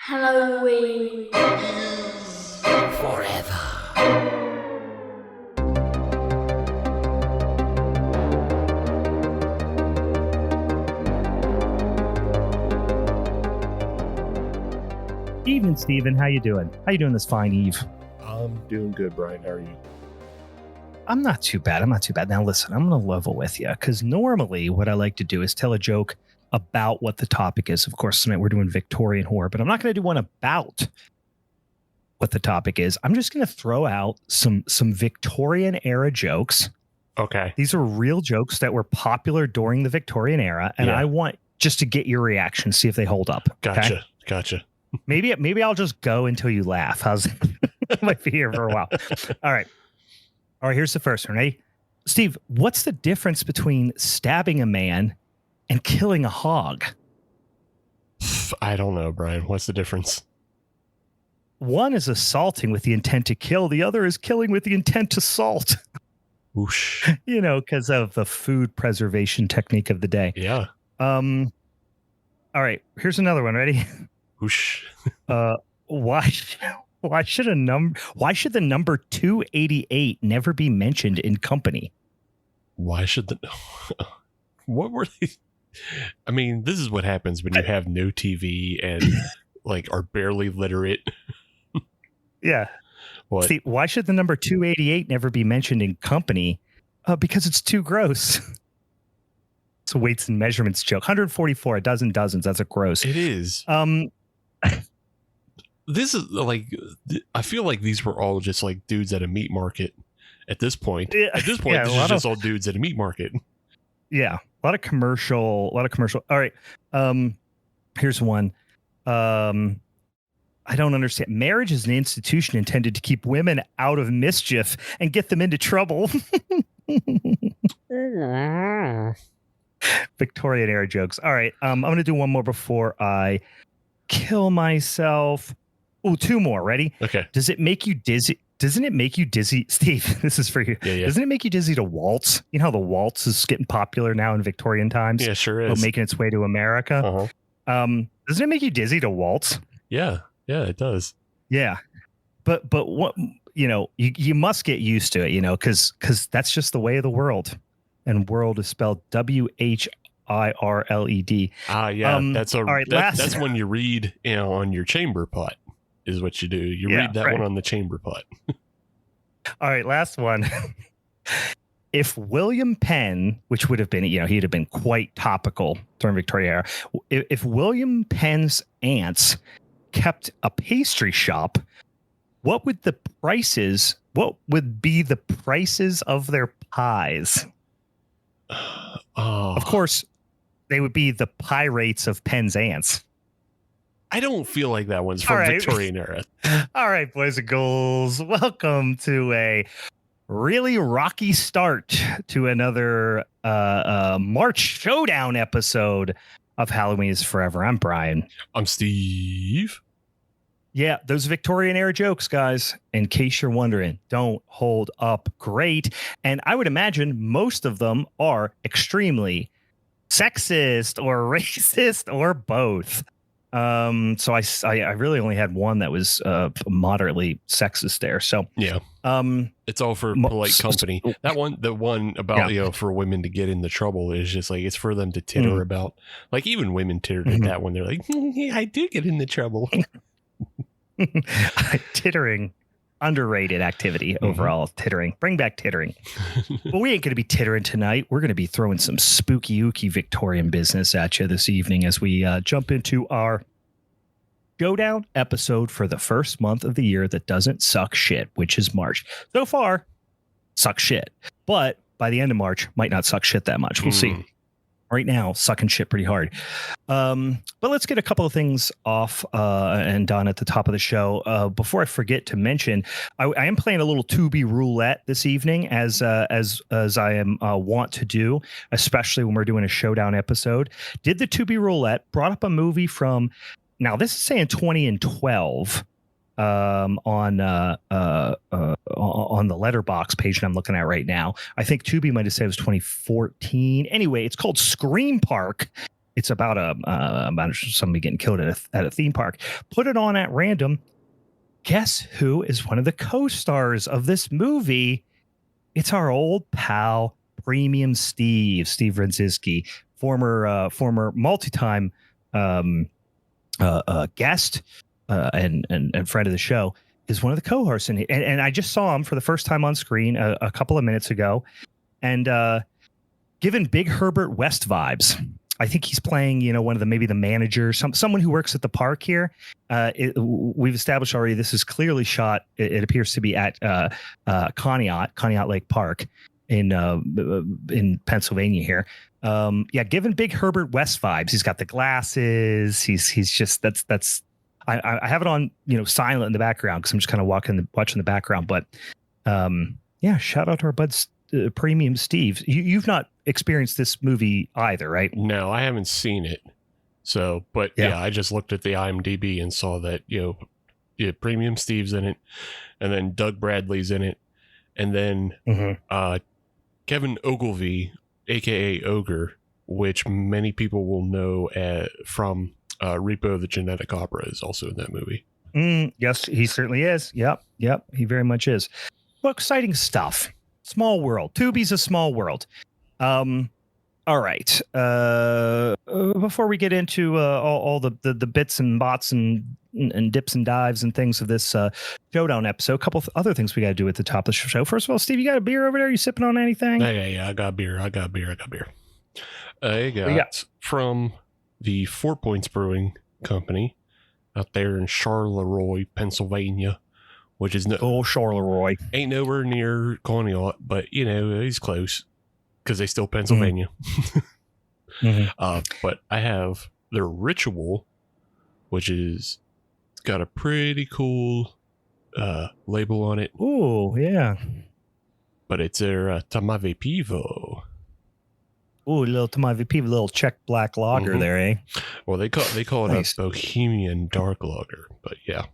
Halloween. Forever. Evening, Steven. How you doing? How you doing this fine eve? I'm doing good, Brian. How are you? I'm not too bad. Now, listen, I'm going to level with you because normally what I like to do is tell a joke about what the topic is. Of course, tonight we're doing Victorian horror, but I'm not going to do one about what the topic is. I'm just going to throw out some Victorian era jokes. Okay. These are real jokes that were popular during the Victorian era, and I want just to get your reaction, see if they hold up. Gotcha. Okay? Gotcha. Maybe I'll just go until you laugh. How's I might be here for a while. All right. Here's the first one. Ready? Steve, what's the difference between stabbing a man and killing a hog? I don't know, Brian. What's the difference? One is assaulting with the intent to kill. The other is killing with the intent to salt. Whoosh. Because of the food preservation technique of the day. Yeah. All right. Here's another one. Ready? Whoosh. Why should the number 288 never be mentioned in company? Why should what were they? I mean, this is what happens when you have no TV and are barely literate. Yeah. What? See, why should the number 288 never be mentioned in company? Because it's too gross. It's a weights and measurements joke. 144, a dozen dozens. That's a gross. It is. This is I feel like these were all just dudes at a meat market at this point. At this point, this is just all dudes at a meat market. Yeah. A lot of commercial. All right. Here's one. I don't understand. Marriage is an institution intended to keep women out of mischief and get them into trouble. Victorian era jokes. All right. I'm going to do one more before I kill myself. Oh, two more. Ready? Okay. Does it make you dizzy? Doesn't it make you dizzy? Steve, this is for you. Yeah. Doesn't it make you dizzy to waltz? You know how the waltz is getting popular now in Victorian times? Yeah, sure is. Making its way to America. Uh-huh. Doesn't it make you dizzy to waltz? Yeah, it does. Yeah. But what, you must get used to it, because that's just the way of the world. And world is spelled WHIRLED. Yeah. That's all right, that's when you read, on your chamber pot is what you do. You read that one on the chamber pot. All right. Last one. If William Penn, which would have been, he'd have been quite topical during Victorian era. If William Penn's aunts kept a pastry shop, what would be the prices of their pies? Of course, they would be the pie rates of Penn's aunts. I don't feel like that one's from Victorian era. All right, boys and girls, welcome to a really rocky start to another March Showdown episode of Halloween is Forever. I'm Brian. I'm Steve. Yeah, those Victorian era jokes, guys, in case you're wondering, don't hold up great. And I would imagine most of them are extremely sexist or racist or both. So I really only had one that was moderately sexist there. So yeah, it's all for polite company. That one, the one about for women to get into trouble is just it's for them to titter about. Even women tittered at that one. They're like, yeah, I do get into trouble. Tittering, underrated activity overall. Tittering, bring back tittering. But we ain't going to be tittering tonight. We're going to be throwing some spooky ooky Victorian business at you this evening as we jump into our Showdown episode for the first month of the year that doesn't suck shit, which is March. So far, suck shit, but by the end of March, might not suck shit that much. We'll see. Right now, sucking shit pretty hard. But let's get a couple of things off and done at the top of the show. Before I forget to mention, I am playing a little Tubi roulette this evening, as I am want to do, especially when we're doing a Showdown episode. Did the Tubi roulette, brought up a movie from, now this is saying 2012. On the Letterbox page that I'm looking at right now. I think Tubi might have said it was 2014. Anyway, it's called Scream Park. It's about somebody getting killed at a theme park. Put it on at random. Guess who is one of the co-stars of this movie? It's our old pal, Premium Steve Renzisky, former multi-time guest and friend of the show, is one of the co-hosts. And I just saw him for the first time on screen a couple of minutes ago, and given Big Herbert West vibes. I think he's playing, one of the manager, someone who works at the park here. We've established already this is clearly shot. It appears to be at Conneaut Lake Park in Pennsylvania here. Given Big Herbert West vibes. He's got the glasses. He's just that's. I have it on silent in the background because I'm just kind of watching the background. But shout out to our buds. Premium Steve, you've not experienced this movie either, right? No, I haven't seen it. So, but I just looked at the IMDb and saw that Premium Steve's in it, and then Doug Bradley's in it, and then Kevin Ogilvy, aka Ogre, which many people will know from Repo the Genetic Opera, is also in that movie. Yes, he certainly is. Yep, he very much is. Well, exciting stuff. Small world. Tubi's a small world. All right. Before we get into all the bits and bots and dips and dives and things of this Showdown episode, a couple other things we got to do at the top of the show. First of all, Steve, you got a beer over there? You sipping on anything? Yeah. I got beer. I got from the 4 Points Brewing Company out there in Charleroi, Pennsylvania. Which is Charleroi. Ain't nowhere near Conneaut, but he's close because they still Pennsylvania. But I have their Ritual, which is got a pretty cool label on it. Oh yeah, but it's their Tamave Pivo. Oh, a little Tamave Pivo, little Czech black lager there, eh? Well, they call it nice. A Bohemian dark lager, but yeah.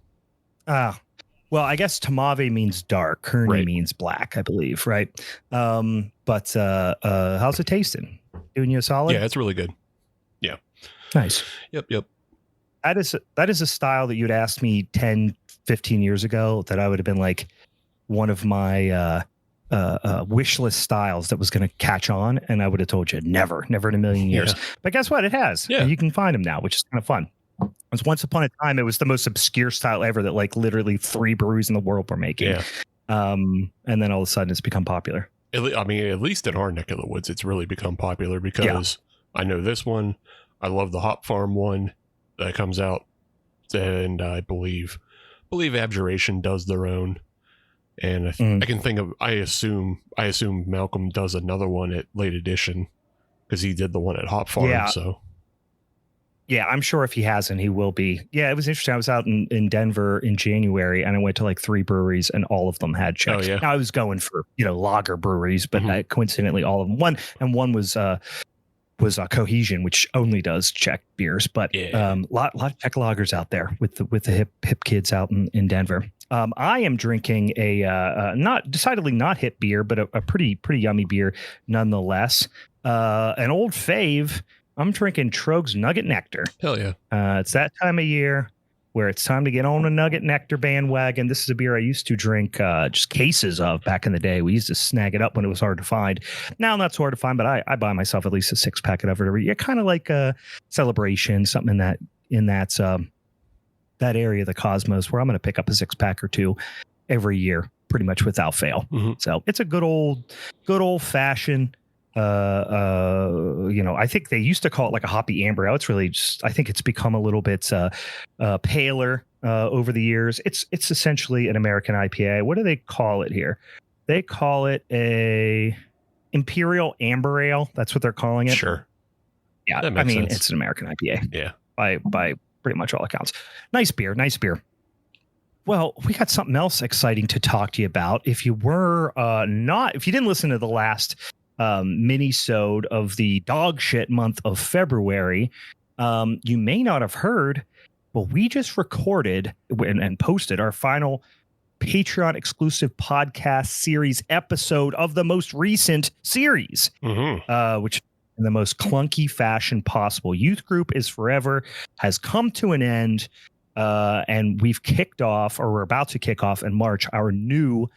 Well, I guess Tamave means dark. Kearney means black, I believe, right? But how's it tasting? Doing you a solid? Yeah, it's really good. Yeah. Nice. Yep. That is a style that you'd asked me 10, 15 years ago that I would have been like one of my wish list styles that was going to catch on. And I would have told you never in a million years. Yeah. But guess what? It has. Yeah. You can find them now, which is kind of fun. Once upon a time, it was the most obscure style ever that like literally 3 breweries in the world were making. Yeah. And then all of a sudden it's become popular. I mean, at least in our neck of the woods, it's really become popular because I know this one. I love the Hop Farm one that comes out. And I believe Abjuration does their own. And I can think of, I assume Malcolm does another one at Late Edition because he did the one at Hop Farm. Yeah. So. Yeah, I'm sure if he hasn't, he will be. Yeah, it was interesting. I was out in Denver in January, and I went to like 3 breweries, and all of them had Czech. Oh, yeah. Now, I was going for lager breweries, but coincidentally, all of them. One was Cohesion, which only does Czech beers. But lot of Czech lagers out there with the hip kids out in Denver. I am drinking a decidedly not hip beer, but a pretty yummy beer nonetheless. An old fave. I'm drinking Troegs Nugget Nectar. Hell yeah. It's that time of year where it's time to get on a Nugget Nectar bandwagon. This is a beer I used to drink just cases of back in the day. We used to snag it up when it was hard to find. Now not so hard to find, but I buy myself at least a 6-pack of it every year. Kind of like a celebration, something in that area of the cosmos where I'm going to pick up a 6-pack or 2 every year, pretty much without fail. So it's a good old fashioned. I think they used to call it like a hoppy amber ale. It's really just, I think it's become a little bit paler over the years. It's essentially an American IPA. What do they call it here? They call it a Imperial Amber Ale. That's what they're calling it. Sure. Yeah, I mean, sense. It's an American IPA. Yeah. By pretty much all accounts. Nice beer. Well, we got something else exciting to talk to you about. If you didn't listen to the last mini-sode of the dog shit month of February, you may not have heard, but we just recorded and posted our final Patreon exclusive podcast series episode of the most recent series, which in the most clunky fashion possible. Youth Group is Forever has come to an end, and we've kicked off, or we're about to kick off in March, our new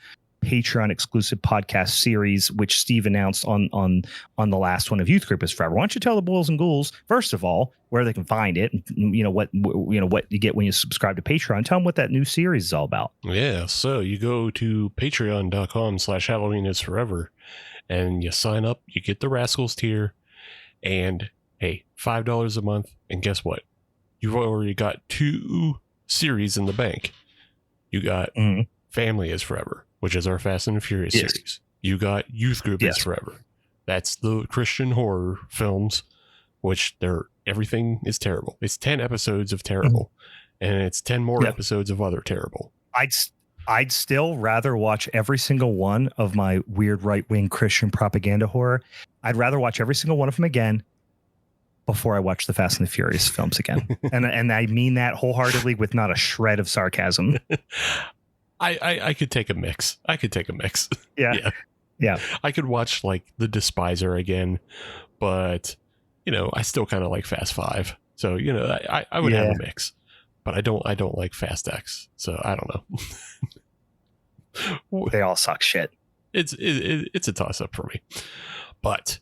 Patreon exclusive podcast series, which Steve announced on the last one of Youth Group is Forever. Why don't you tell the boys and ghouls, first of all, where they can find it, and what you get when you subscribe to Patreon. Tell them what that new series is all about. Yeah, so you go to patreon.com/Halloween is Forever, and you sign up, you get the Rascals tier, and hey, $5 a month, and guess what? You've already got 2 series in the bank. You got Family is Forever, which is our Fast and the Furious series. You got Youth Group is Forever. That's the Christian horror films, which everything is terrible. It's 10 episodes of terrible, and it's 10 more episodes of other terrible. I'd still rather watch every single one of my weird right-wing Christian propaganda horror. I'd rather watch every single one of them again before I watch the Fast and the Furious films again. and I mean that wholeheartedly with not a shred of sarcasm. I could take a mix. Yeah. I could watch like The Despiser again, but I still kind of like Fast 5. So, I would have a mix, but I don't like Fast X. So I don't know. They all suck shit. It's a toss up for me, but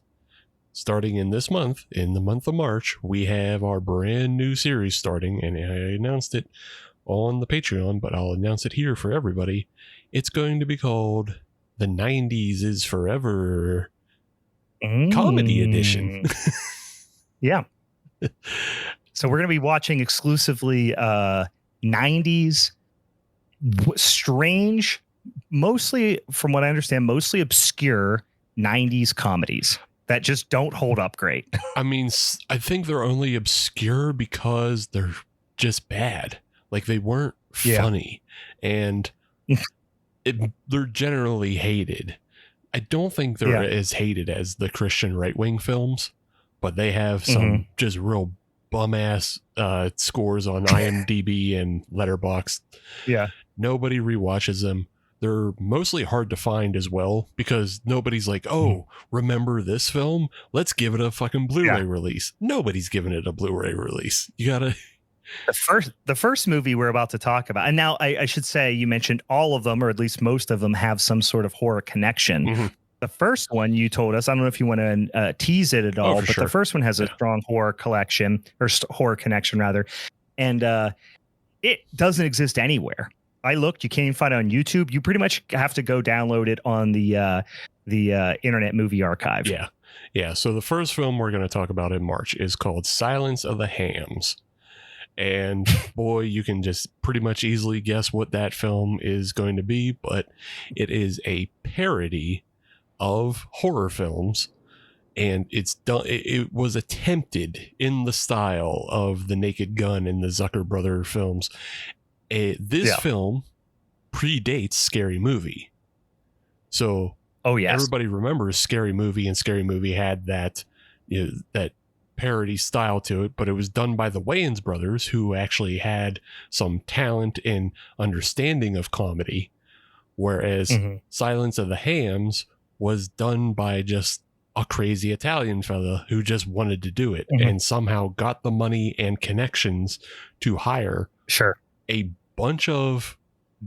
starting in this month, in the month of March, we have our brand new series starting, and I announced it on the Patreon, but I'll announce it here for everybody. It's going to be called The 90s is Forever Comedy Edition. Yeah. So we're going to be watching exclusively 90s strange, mostly, from what I understand, mostly obscure 90s comedies that just don't hold up great. I mean, I think they're only obscure because they're just bad. Like, they weren't funny, and they're generally hated. I don't think they're as hated as the Christian right-wing films, but they have some just real bum-ass scores on IMDb and Letterboxd. Yeah. Nobody rewatches them. They're mostly hard to find as well, because nobody's like, oh, remember this film? Let's give it a fucking Blu-ray release. Nobody's giving it a Blu-ray release. You gotta... The first movie we're about to talk about, and now I should say, you mentioned all of them, or at least most of them, have some sort of horror connection. The first one you told us, I don't know if you want to tease it at all, but the first one has a strong horror collection, or horror connection rather, and it doesn't exist anywhere. I looked; you can't even find it on YouTube. You pretty much have to go download it on the Internet Movie Archive. Yeah. So the first film we're going to talk about in March is called Silence of the Hams. And boy, you can just pretty much easily guess what that film is going to be, but it is a parody of horror films, and it's done. It was attempted in the style of The Naked Gun and the Zucker Brother films. This film predates Scary Movie, so everybody remembers Scary Movie, and Scary Movie had that that parody style to it, but it was done by the Wayans brothers, who actually had some talent and understanding of comedy, whereas Silence of the Hams was done by just a crazy Italian fella who just wanted to do it and somehow got the money and connections to hire a bunch of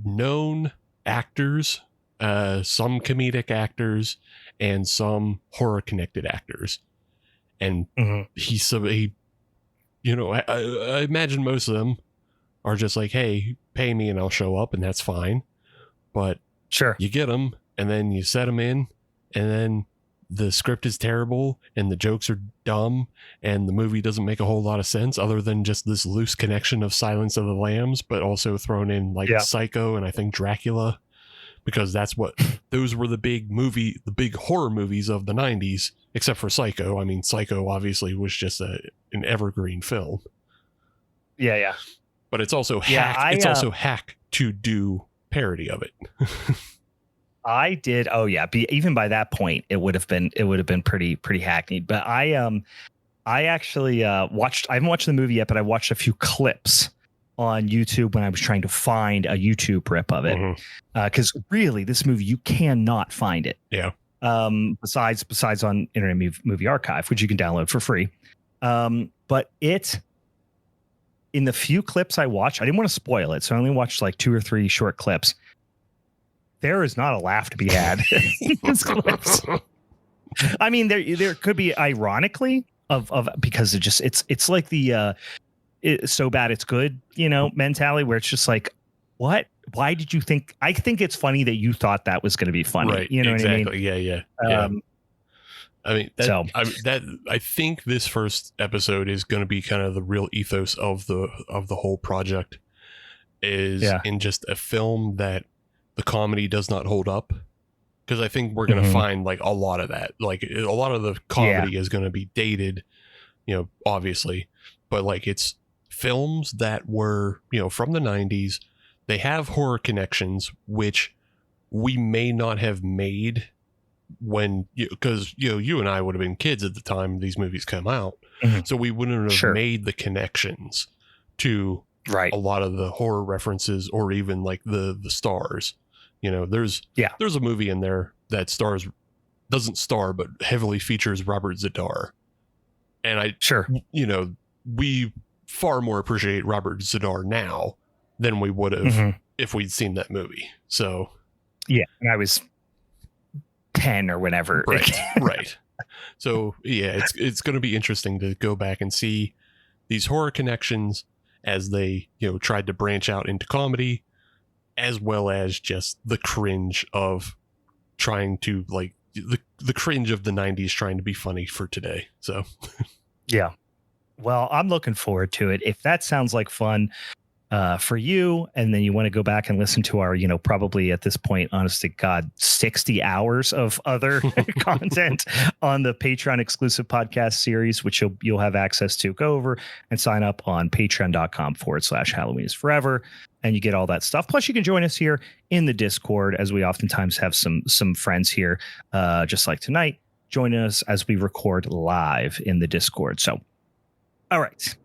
known actors, some comedic actors, and some horror connected actors. And I imagine most of them are just like, hey, pay me and I'll show up, and that's fine. But you get them, and then you set them in, and then the script is terrible, and the jokes are dumb, and the movie doesn't make a whole lot of sense other than just this loose connection of Silence of the Lambs, but also thrown in like Psycho and I think Dracula, because those were the big horror movies of the 90s, except for Psycho. I mean, Psycho obviously was just an evergreen film. Yeah. But it's also hack to do parody of it. I did. Oh yeah. Even by that point, it would have been pretty hackneyed. But I actually watched. I haven't watched the movie yet, but I watched a few clips on YouTube when I was trying to find a YouTube rip of it. Because really, this movie, you cannot find it. Yeah. besides on Internet Movie Archive, which you can download for free. But in the few clips I watched, I didn't want to spoil it, so I only watched like 2 or 3 short clips. There is not a laugh to be had in these clips. I mean, there could be ironically of because it's like the it's so bad it's good, mentality where it's just like, what? Why did you think? I think it's funny that you thought that was going to be funny. Right. You know exactly. what I mean? Yeah. I think this first episode is going to be kind of the real ethos of the whole project is in just a film that the comedy does not hold up. Because I think we're going to find like a lot of that. Like a lot of the comedy is going to be dated, obviously, but like it's films that were, from the 90s. They have horror connections, which we may not have made when, because, you and I would have been kids at the time these movies come out. So we wouldn't have made the connections to a lot of the horror references or even like the stars. There's a movie in there that doesn't star, but heavily features Robert Z'Dar. And we far more appreciate Robert Z'Dar now than we would have if we'd seen that movie. So and I was 10 or whenever. Right. So it's going to be interesting to go back and see these horror connections as they, tried to branch out into comedy, as well as just the cringe of trying to like the cringe of the 90s trying to be funny for today. So well, I'm looking forward to it. If that sounds like fun for you, and then you want to go back and listen to our, probably at this point, honest to God, 60 hours of other content on the Patreon exclusive podcast series, which you'll have access to, go over and sign up on patreon.com/Halloween is Forever. And you get all that stuff. Plus, you can join us here in the Discord, as we oftentimes have some friends here, just like tonight, joining us as we record live in the Discord. So, all right.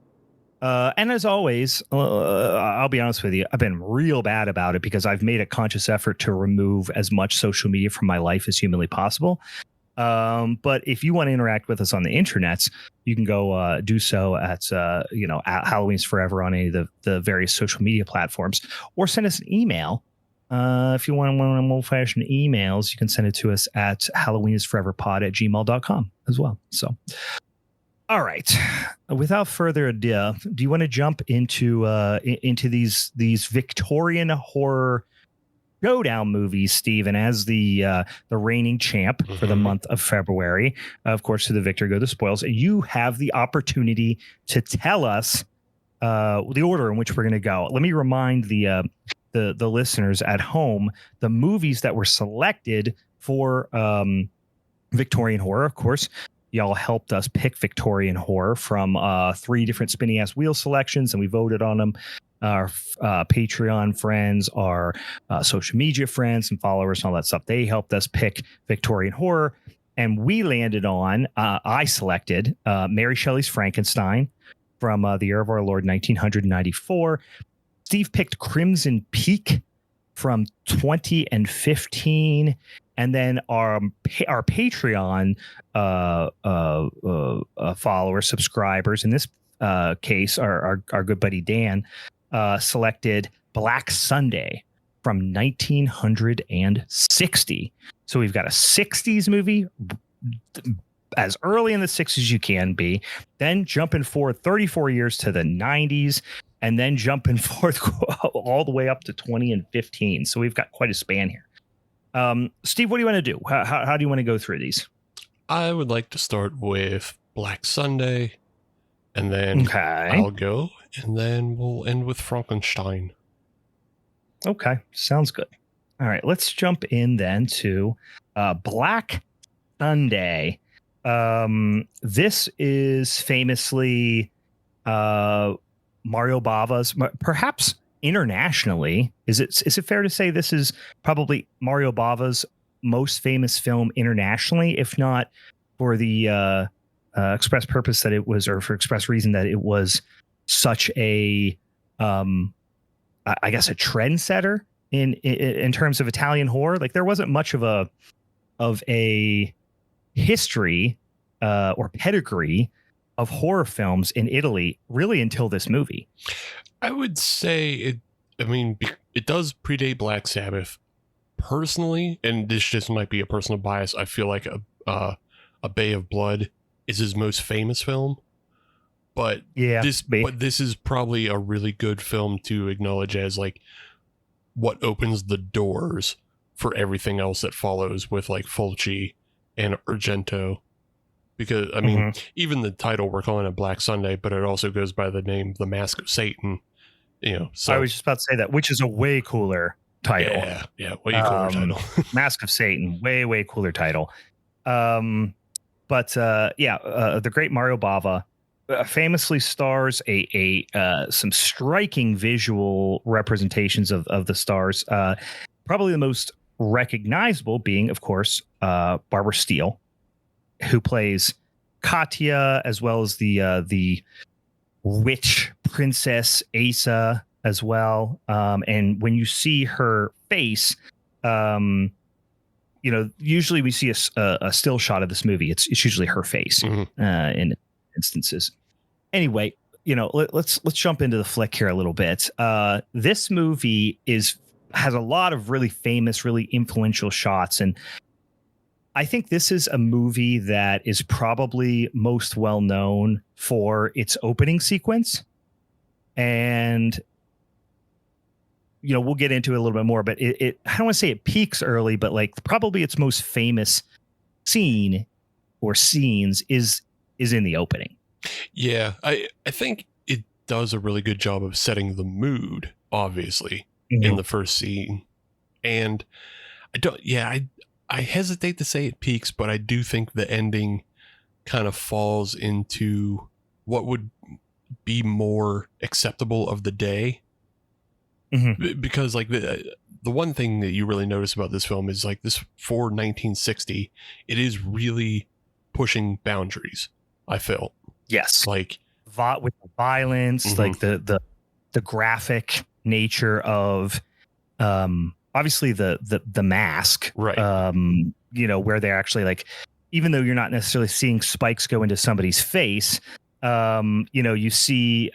And as always, I'll be honest with you, I've been real bad about it because I've made a conscious effort to remove as much social media from my life as humanly possible. But if you want to interact with us on the internets, you can go do so at Halloween's Forever on any of the various social media platforms, or send us an email. If you want one of them old-fashioned emails, you can send it to us at halloweenisforeverpod@gmail.com as well. So, all right. Without further ado, do you want to jump into these Victorian horror Showdown movies, Stephen, as the reigning champ for the month of February? Of course, to the victor go the spoils. You have the opportunity to tell us the order in which we're going to go. Let me remind the listeners at home the movies that were selected for Victorian horror. Of course, y'all helped us pick Victorian horror from 3 different spinny ass wheel selections, and we voted on them. Our Patreon friends, our social media friends and followers and all that stuff, they helped us pick Victorian horror, and we landed on I selected Mary Shelley's Frankenstein from the year of our Lord 1994. Steve picked Crimson Peak from 2015, and then our Patreon followers, subscribers, in this case our good buddy Dan selected Black Sunday from 1960. So we've got a 60s movie, as early in the 60s as you can be, then jumping forward 34 years to the 90s, and then jumping forth all the way up to 2015. So we've got quite a span here. Steve, what do you want to do? How do you want to go through these? I would like to start with Black Sunday, and then I'll go, and then we'll end with Frankenstein. Okay, sounds good. All right, let's jump in then to Black Sunday. This is famously Mario Bava's, perhaps internationally. Is it fair to say this is probably Mario Bava's most famous film internationally, if not for the express purpose that it was, or for express reason that it was such a, I guess, a trendsetter in terms of Italian horror? Like, there wasn't much of a of a history or pedigree of horror films in Italy really until this movie. I would say it. I mean, it does predate Black Sabbath. Personally, and this just might be a personal bias, I feel like a Bay of Blood is his most famous film. But this is probably a really good film to acknowledge as like what opens the doors for everything else that follows with like Fulci and Argento. Because I mean, even the title, we're calling it Black Sunday, but it also goes by the name The Mask of Satan. So I was just about to say that, which is a way cooler title. Yeah, way cooler title. Mask of Satan, way cooler title. The great Mario Bava famously stars some striking visual representations of the stars. Probably the most recognizable being, of course, Barbara Steele, who plays Katya, as well as the witch princess Asa as well. And when you see her face, usually we see a still shot of this movie. It's usually her face in instances. Anyway, let's jump into the flick here a little bit. This movie has a lot of really famous, really influential shots, and I think this is a movie that is probably most well known for its opening sequence. And, we'll get into it a little bit more, but I don't want to say it peaks early, but like probably its most famous scene or scenes is in the opening. Yeah, I think it does a really good job of setting the mood, obviously, in the first scene. And I hesitate to say it peaks, but I do think the ending kind of falls into what would be more acceptable of the day. Because like the one thing that you really notice about this film is like this for 1960, it is really pushing boundaries, I feel. Yes. Like with the violence, like the graphic nature of obviously the mask, right? Where they're actually like, even though you're not necessarily seeing spikes go into somebody's face, you see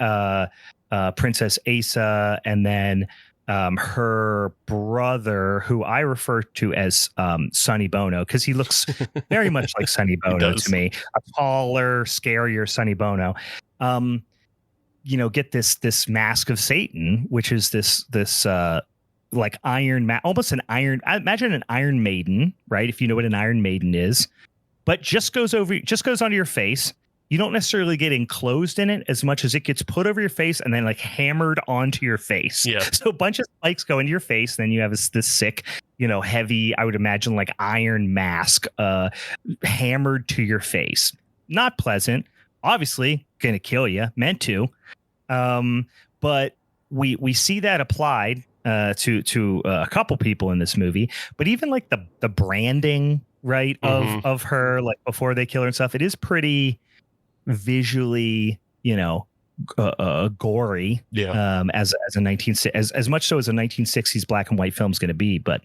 Princess Asa, and then her brother, who I refer to as Sonny Bono, because he looks very much like Sonny Bono to me, a taller, scarier Sonny Bono. Get this mask of Satan, which is this like almost an iron. I imagine an Iron Maiden, right? If you know what an Iron Maiden is, but just goes onto your face. You don't necessarily get enclosed in it as much as it gets put over your face and then like hammered onto your face. Yeah. So a bunch of spikes go into your face. Then you have this sick, heavy, I would imagine like iron mask hammered to your face. Not pleasant. Obviously going to kill you. Meant to. But we see that applied to a couple people in this movie. But even like the branding, right, of her, like before they kill her and stuff, it is pretty visually, gory. Yeah. As much so as a 1960s black and white film is going to be, but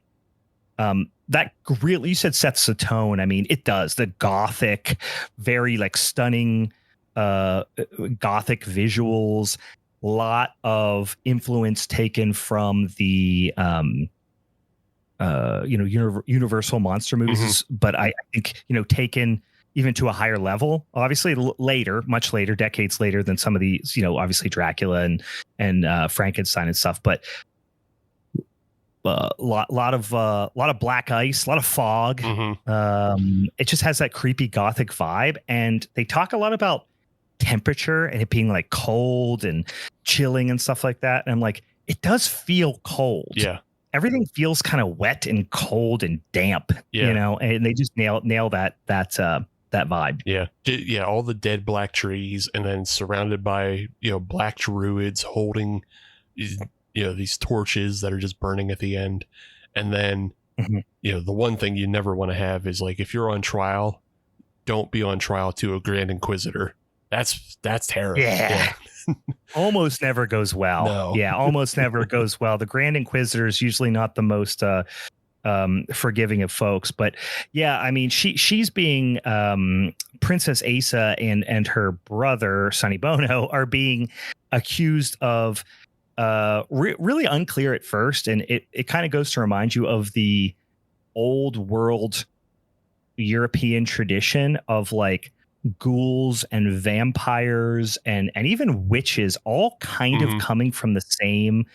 that really, you said, sets the tone. I mean, it does. The gothic, very like stunning gothic visuals, lot of influence taken from the Universal monster movies, but I think taken even to a higher level, obviously later, much later, decades later than some of these, obviously Dracula and Frankenstein and stuff, but lot of black ice, a lot of fog. It just has that creepy gothic vibe, and they talk a lot about temperature and it being like cold and chilling and stuff like that. And I'm like, it does feel cold. Yeah. Everything feels kind of wet and cold and damp, and they just nail that vibe. Yeah. All the dead black trees, and then surrounded by, black druids holding, these torches that are just burning at the end. And then, the one thing you never want to have is like, if you're on trial, don't be on trial to a Grand Inquisitor. That's terrible. Yeah. Almost never goes well. No. Yeah, almost never goes well. The Grand Inquisitor is usually not the most forgiving of folks. But yeah, I mean, she's being Princess Asa and her brother Sonny Bono are being accused of really unclear at first, and it kind of goes to remind you of the old world European tradition of like ghouls and vampires and even witches, all kind of coming from the same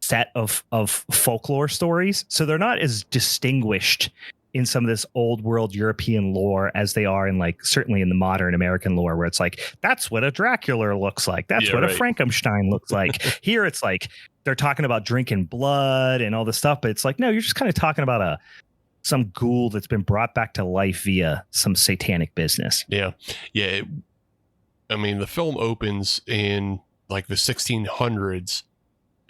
set of folklore stories. So they're not as distinguished in some of this old world European lore as they are in like certainly in the modern American lore, where it's like, that's what a Dracula looks like. That's what a Frankenstein looks like. Here it's like they're talking about drinking blood and all this stuff, but it's like, no, you're just kind of talking about some ghoul that's been brought back to life via some satanic business. Yeah. Yeah. I mean, the film opens in like the 1600s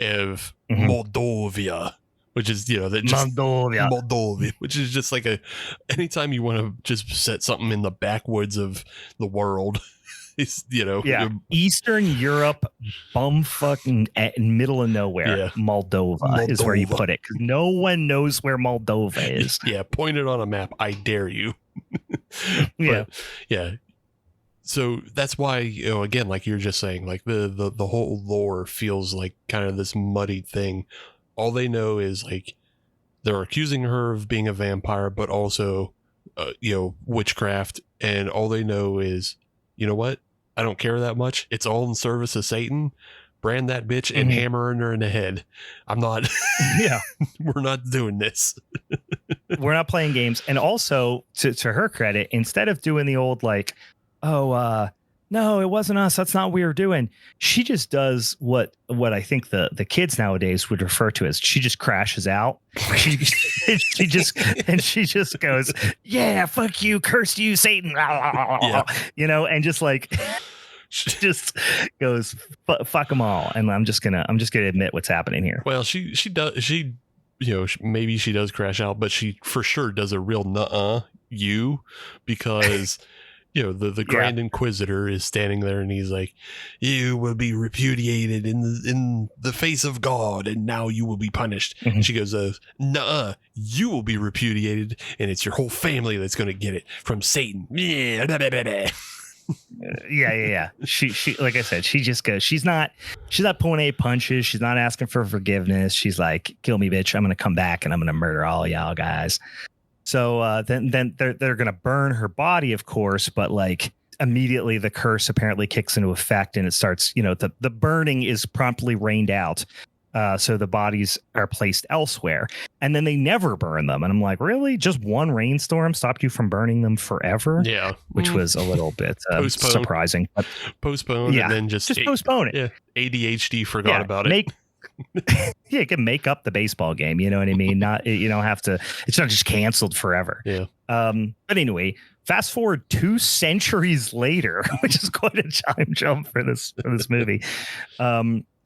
of Moldova, which is, Moldova, which is just like anytime you want to just set something in the backwoods of the world, it's, Eastern Europe, bumfucking middle of nowhere. Moldova is where you put it. 'Cause no one knows where Moldova is. Yeah. Point it on a map. I dare you. Yeah. So that's why, again, like you're just saying, like the whole lore feels like kind of this muddied thing. All they know is like they're accusing her of being a vampire, but also, witchcraft. And all they know is, you know what? I don't care that much. It's all in service of Satan. Brand that bitch and hammering her in the head. I'm not. Yeah. We're not doing this. We're not playing games. And also, to her credit, instead of doing the old like, no, it wasn't us, that's not what we were doing, she just does what I think the kids nowadays would refer to as, she just crashes out. She just goes, yeah, fuck you, curse you, Satan. Yeah. And just like she just goes, fuck them all. And I'm just gonna admit what's happening here. Well, she does, maybe she does crash out, but she for sure does a real because the Grand Inquisitor is standing there and he's like, you will be repudiated in the face of God, and now you will be punished. And she goes, nuh-uh, you will be repudiated, and it's your whole family that's going to get it from Satan. Yeah. She like I said, she just goes, she's not pulling any punches. She's not asking for forgiveness. She's like, kill me, bitch. I'm going to come back and I'm going to murder all y'all guys. So then they're going to burn her body, of course, but like immediately the curse apparently kicks into effect and it starts, the burning is promptly rained out. So the bodies are placed elsewhere, and then they never burn them. And I'm like, really? Just one rainstorm stopped you from burning them forever? Yeah. Which was a little bit surprising. But postpone and then just postpone it. Yeah. ADHD forgot about it. You can make up the baseball game. You know what I mean? Not, you don't have to, it's not just canceled forever. Yeah. But anyway, fast forward 2 centuries later, which is quite a time jump for this movie.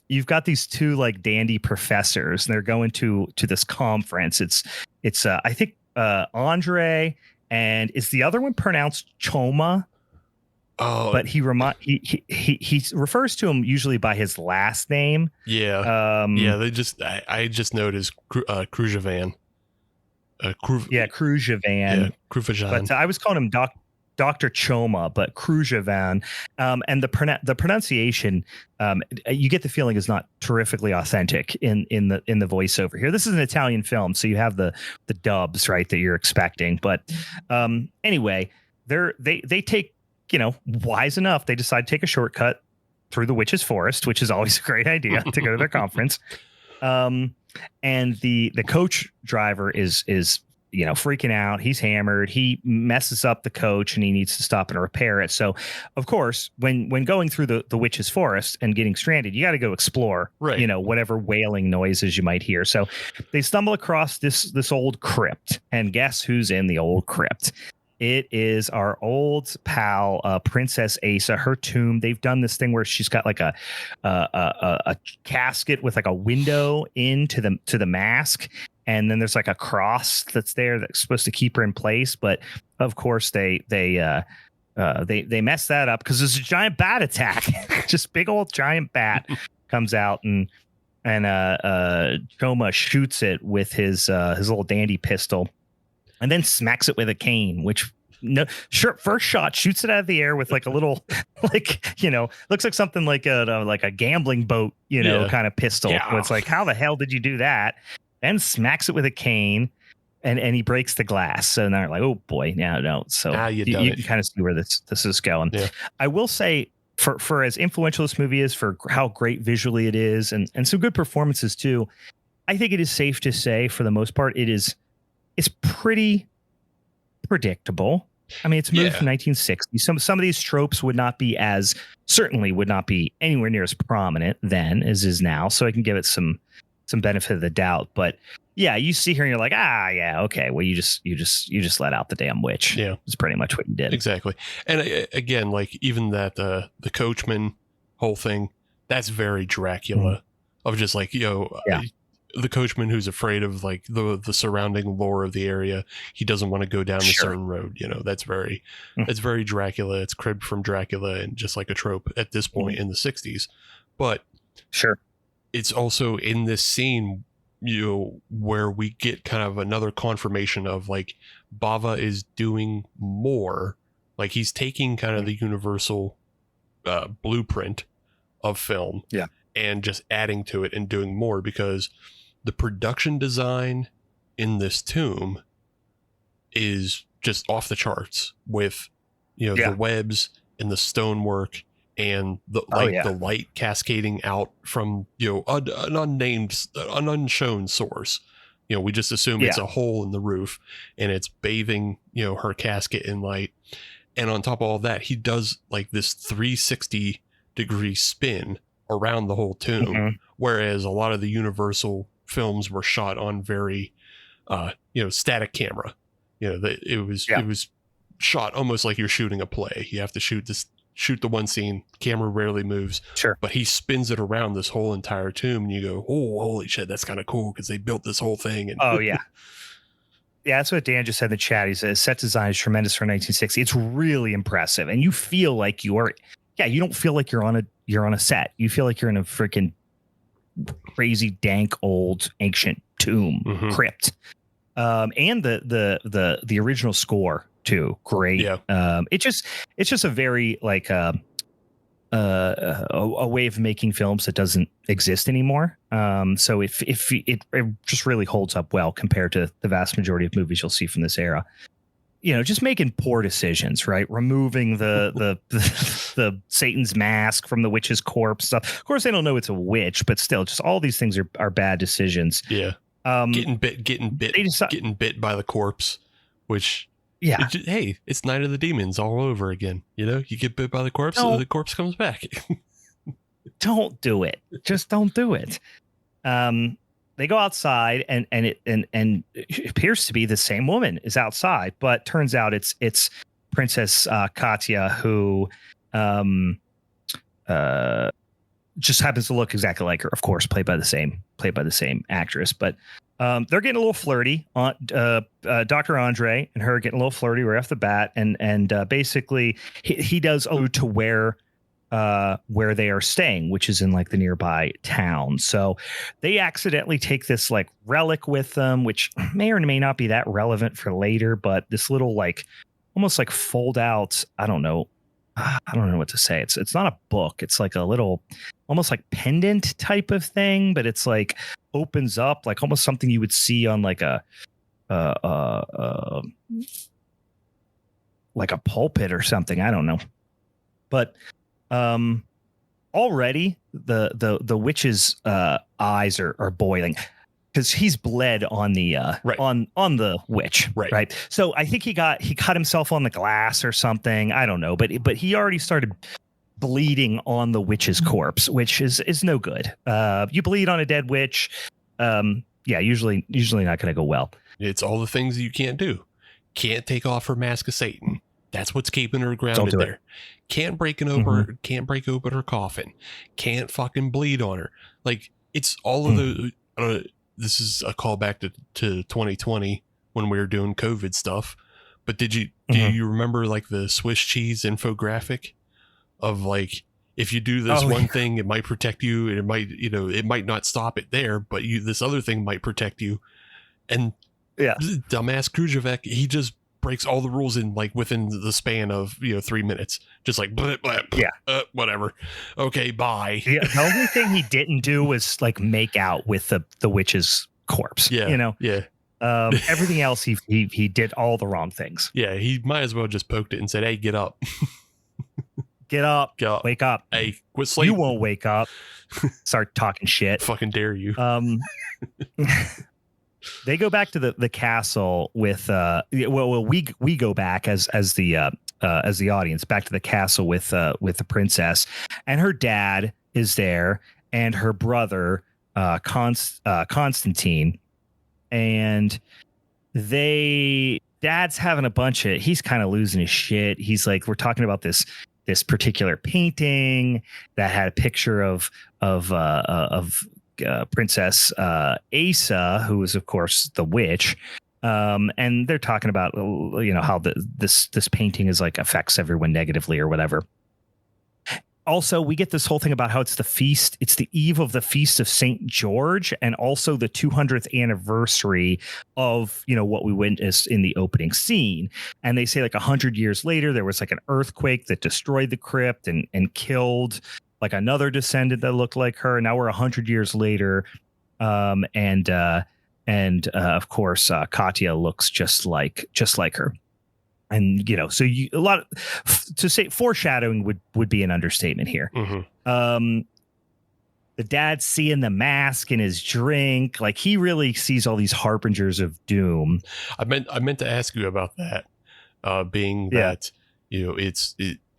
You've got these 2 like dandy professors, and they're going to this conference. It's I think Andre, and is the other one pronounced Choma? Oh, but he refers to him usually by his last name. Yeah. I just noticed Krujavan. Krujavan. Yeah, Krujavan. But I was calling him Dr. Choma, but Krujavan. And the pronunciation, you get the feeling is not terrifically authentic in the voiceover here. This is an Italian film, so you have the dubs, right, that you're expecting. But anyway, they take, wise enough, they decide to take a shortcut through the witch's forest, which is always a great idea to go to their conference. And the coach driver is freaking out. He's hammered. He messes up the coach and he needs to stop and repair it. So, of course, when going through the witch's forest and getting stranded, you got to go explore, right, whatever wailing noises you might hear. So they stumble across this old crypt, and guess who's in the old crypt? It is our old pal, Princess Asa, her tomb. They've done this thing where she's got like a casket with like a window into the mask. And then there's like a cross that's there that's supposed to keep her in place. But of course they mess that up because there's a giant bat attack. Just big old giant bat comes out and and Choma shoots it with his little dandy pistol, and then smacks it with a cane, which first shot shoots it out of the air with like a little looks like something like a gambling boat kind of pistol. Yeah. It's like, how the hell did you do that? And smacks it with a cane, and he breaks the glass. So they're like, oh boy, no. So you kind of see where this is going. Yeah. I will say, for as influential this movie is, for how great visually it is, and some good performances too, I think it is safe to say for the most part it's pretty predictable. I mean, it's moved from 1960. Some of these tropes would not be anywhere near as prominent then as is now. So I can give it some benefit of the doubt. But yeah, you see here and you're like, okay, well, you just let out the damn witch. Yeah, it's pretty much what you did. Exactly. And again, like even that the coachman whole thing, that's very Dracula of just like, the coachman who's afraid of like the surrounding lore of the area. He doesn't want to go down a certain road. That's very Dracula. It's cribbed from Dracula and just like a trope at this point in the 60s. But it's also in this scene, where we get kind of another confirmation of like Bava is doing more. Like he's taking kind of the universal blueprint of film and just adding to it and doing more, because the production design in this tomb is just off the charts with, the webs and the stonework and the light cascading out from, an unshown source. We just assume it's a hole in the roof and it's bathing, her casket in light. And on top of all that, he does like this 360-degree spin around the whole tomb. Whereas a lot of the Universal films were shot on very static camera. It was shot almost like you're shooting a play. You have to shoot the one scene, camera rarely moves, but he spins it around this whole entire tomb and you go, oh, holy shit, that's kind of cool, because they built this whole thing. And yeah, that's what Dan just said in the chat. He says set design is tremendous for 1960. It's really impressive, and you feel like you don't feel like you're on a set. You feel like you're in a freaking crazy dank old ancient tomb crypt. And the original score too, great. It's just a very like a way of making films that doesn't exist anymore. So if it just really holds up well compared to the vast majority of movies you'll see from this era. Just making poor decisions, right? Removing the Satan's mask from the witch's corpse stuff. Of course, they don't know it's a witch, but still, just all these things are bad decisions. Yeah. Getting bit by the corpse, which it's Night of the Demons all over again. You get bit by the corpse, and the corpse comes back. Don't do it. Just don't do it. They go outside, and it appears to be the same woman is outside, but turns out it's Princess Katya, who just happens to look exactly like her. Of course, played by the same actress. But they're getting a little flirty. Dr. Andre and her getting a little flirty right off the bat, and basically he does allude to where they are staying, which is in like the nearby town. So they accidentally take this like relic with them, which may or may not be that relevant for later, but this little like almost like fold out, I don't know what to say. It's not a book. It's like a little almost like pendant type of thing, but it's like opens up like almost something you would see on like a pulpit or something. I don't know. But already the witch's eyes are boiling because he's bled on the on the witch, right? So I think he cut himself on the glass or something. I don't know, but he already started bleeding on the witch's corpse, which is no good. You bleed on a dead witch, usually not going to go well. It's all the things you can't do. Can't take off her mask of Satan. That's what's keeping her grounded there. Can't break open her coffin. Can't fucking bleed on her. Like it's all of the. This is a callback to 2020 when we were doing COVID stuff. But do you remember like the Swiss cheese infographic of like if you do this one thing, it might protect you, and it might, it might not stop it there, but this other thing might protect you. And dumbass Krujovec, he just breaks all the rules in like within the span of 3 minutes, just like whatever, okay, bye. The only thing he didn't do was like make out with the witch's corpse. Everything else he did all the wrong things. He might as well just poked it and said, hey, get up. Get up, wake up. Hey, quit sleeping. You won't wake up. Start talking shit. Fucking dare you. They go back to the castle with we go back as the audience back to the castle with the princess, and her dad is there, and her brother Constantine, and dad's having a bunch of, he's kind of losing his shit. He's like, we're talking about this particular painting that had a picture of Princess Asa, who is of course the witch, and they're talking about how this painting is like affects everyone negatively or whatever. Also, we get this whole thing about how it's the eve of the feast of St. George, and also the 200th anniversary of what we witnessed in the opening scene. And they say like 100 years later there was like an earthquake that destroyed the crypt and killed like another descendant that looked like her. Now we're 100 years later, and of course Katya looks just like her. And so a lot to say foreshadowing would be an understatement here. Mm-hmm. The dad seeing the mask in his drink, like he really sees all these harbingers of doom. I meant to ask you about that, being that he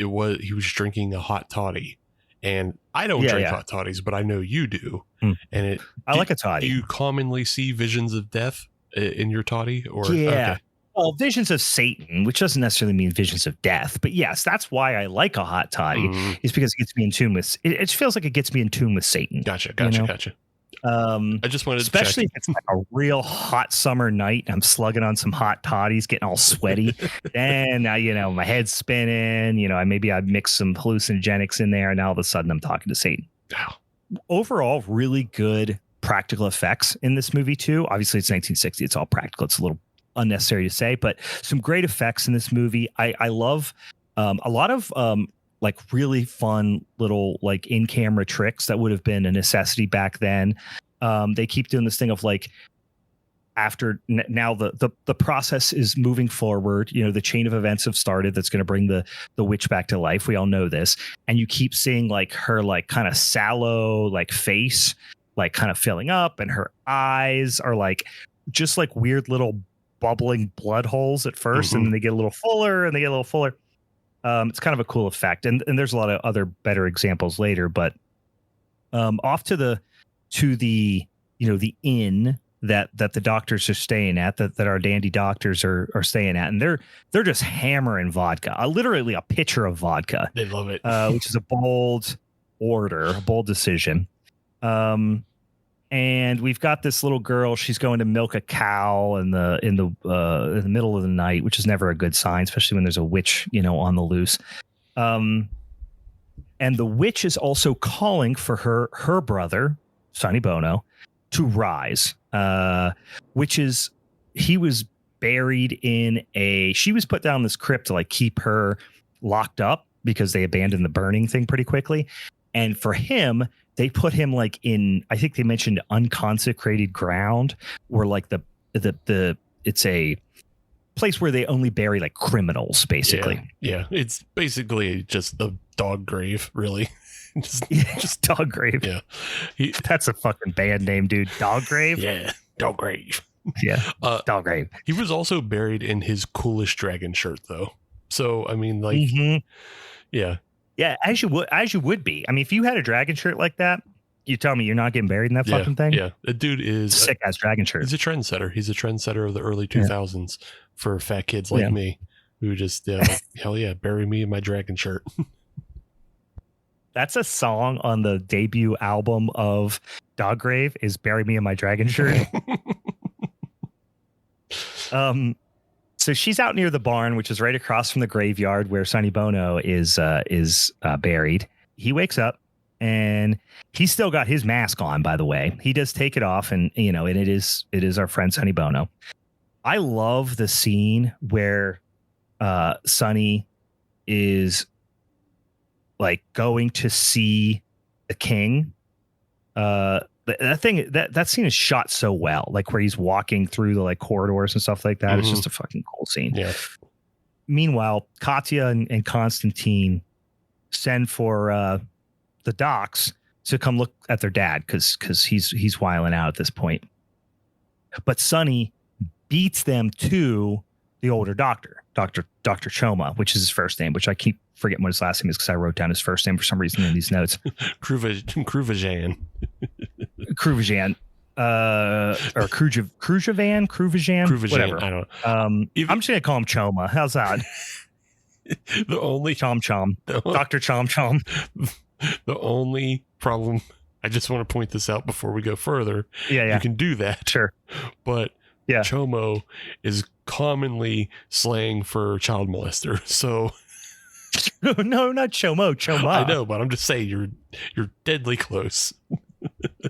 was drinking a hot toddy. And I don't drink hot toddies, but I know you do. And I like a toddy. Do you commonly see visions of death in your toddy? Or okay. Well, visions of Satan, which doesn't necessarily mean visions of death, but yes, that's why I like a hot toddy. Is because it gets me in tune with it. Feels like it gets me in tune with Satan. Gotcha. I just wanted especially if it's like a real hot summer night and I'm slugging on some hot toddies, getting all sweaty. Then my head's spinning. Maybe I mix some hallucinogenics in there, and now all of a sudden I'm talking to Satan. Wow. Overall, really good practical effects in this movie too. Obviously, it's 1960. It's all practical. It's a little unnecessary to say, but some great effects in this movie. I love a lot of like really fun little like in-camera tricks that would have been a necessity back then. They keep doing this thing of like, after now the process is moving forward, the chain of events have started that's going to bring the witch back to life. We all know this, and you keep seeing like her like kind of sallow like face like kind of filling up, and her eyes are like just like weird little bubbling blood holes at first, and then they get a little fuller, and they get a little fuller. It's kind of a cool effect, and there's a lot of other better examples later. But off to the the inn that the doctors are staying at, that our dandy doctors are staying at, and they're just hammering vodka, literally a pitcher of vodka. They love it, which is a bold order, a bold decision. And we've got this little girl. She's going to milk a cow in the middle of the night, which is never a good sign, especially when there's a witch, on the loose. And the witch is also calling for her brother, Sonny Bono, to rise. He was buried she was put down this crypt to like keep her locked up because they abandoned the burning thing pretty quickly. And for him, they put him like in, I think they mentioned unconsecrated ground, where like it's a place where they only bury like criminals, basically. Yeah. It's basically just a dog grave, really. just dog grave. Yeah. That's a fucking band name, dude. Dog grave. Yeah. Dog grave. Yeah. Dog grave. He was also buried in his coolest dragon shirt, though. So, I mean, like, yeah. Yeah, as you would be. I mean, if you had a dragon shirt like that, you tell me you're not getting buried in that fucking thing. Yeah, the dude is sick ass dragon shirt. He's a trendsetter. He's a trendsetter of the early 2000s for fat kids like me who just hell yeah, bury me in my dragon shirt. That's a song on the debut album of Doggrave, is "Bury Me in My Dragon Shirt." So she's out near the barn, which is right across from the graveyard where Sonny Bono is buried. he wakes up and he's still got his mask on, by the way. He does take it off, and and it is our friend Sonny Bono. I love the scene where Sonny is like going to see the king. That scene is shot so well, like where he's walking through the like corridors and stuff like that. Mm-hmm. It's just a fucking cool scene. Yeah. Meanwhile, Katya and Constantine send for the docs to come look at their dad because he's wiling out at this point. But Sonny beats them to the older Dr. Choma, which is his first name, which I keep forgetting what his last name is because I wrote down his first name for some reason in these notes. Kruvajan. Kruvajan. Or Kruvajan, whatever. I don't know. I'm just gonna call him Choma. How's that? The only Chom, Dr. Chom. The only problem, I just want to point this out before we go further. Yeah. You can do that. Sure. But Chomo is commonly slang for child molester. So no, not Choma. I know, but I'm just saying you're deadly close.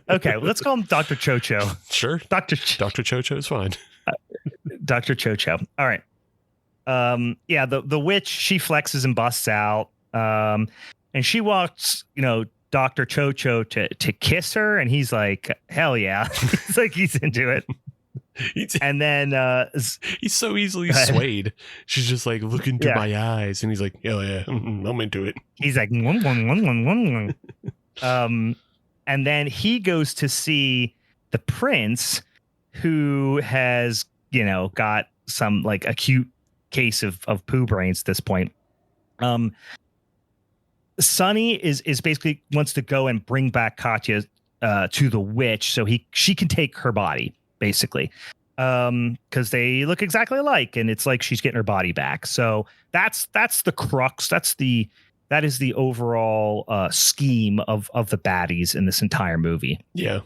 Okay, well, let's call him Dr. Chocho. Sure. Dr. Chocho is fine. Dr. Chocho. All right. The witch, she flexes and busts out. And she walks, Dr. Chocho to kiss her, and he's like, hell yeah. It's like he's into it. And then he's so easily swayed. She's just like, look into my eyes, and he's like, hell yeah, I'm into it. He's like, and then he goes to see the prince, who has got some like acute case of poo brains at this point. Sonny is basically wants to go and bring back Katya to the witch so she can take her body, basically, because they look exactly alike, and it's like she's getting her body back. So that's the crux. That is the overall scheme of the baddies in this entire movie. Yeah,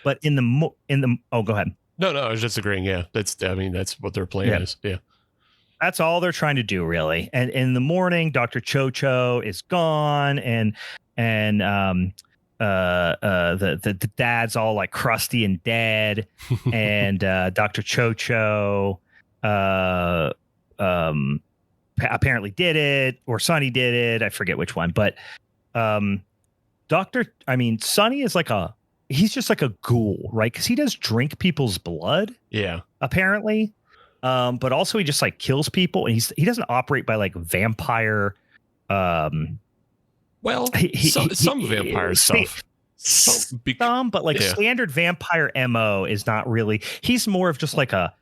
but in the go ahead. No, I was just agreeing. Yeah, that's what their plan is. Yeah. That's all they're trying to do, really. And in the morning, Dr. Chocho is gone, and the dad's all like crusty and dead, and Dr. Chocho apparently did it, or Sonny did it. I forget which one, but Sonny is he's just like a ghoul, right? Because he does drink people's blood. Yeah, apparently. But also he just like kills people, and he doesn't operate by like vampire. Some vampire stuff. But like standard vampire MO is not really. He's more of just like a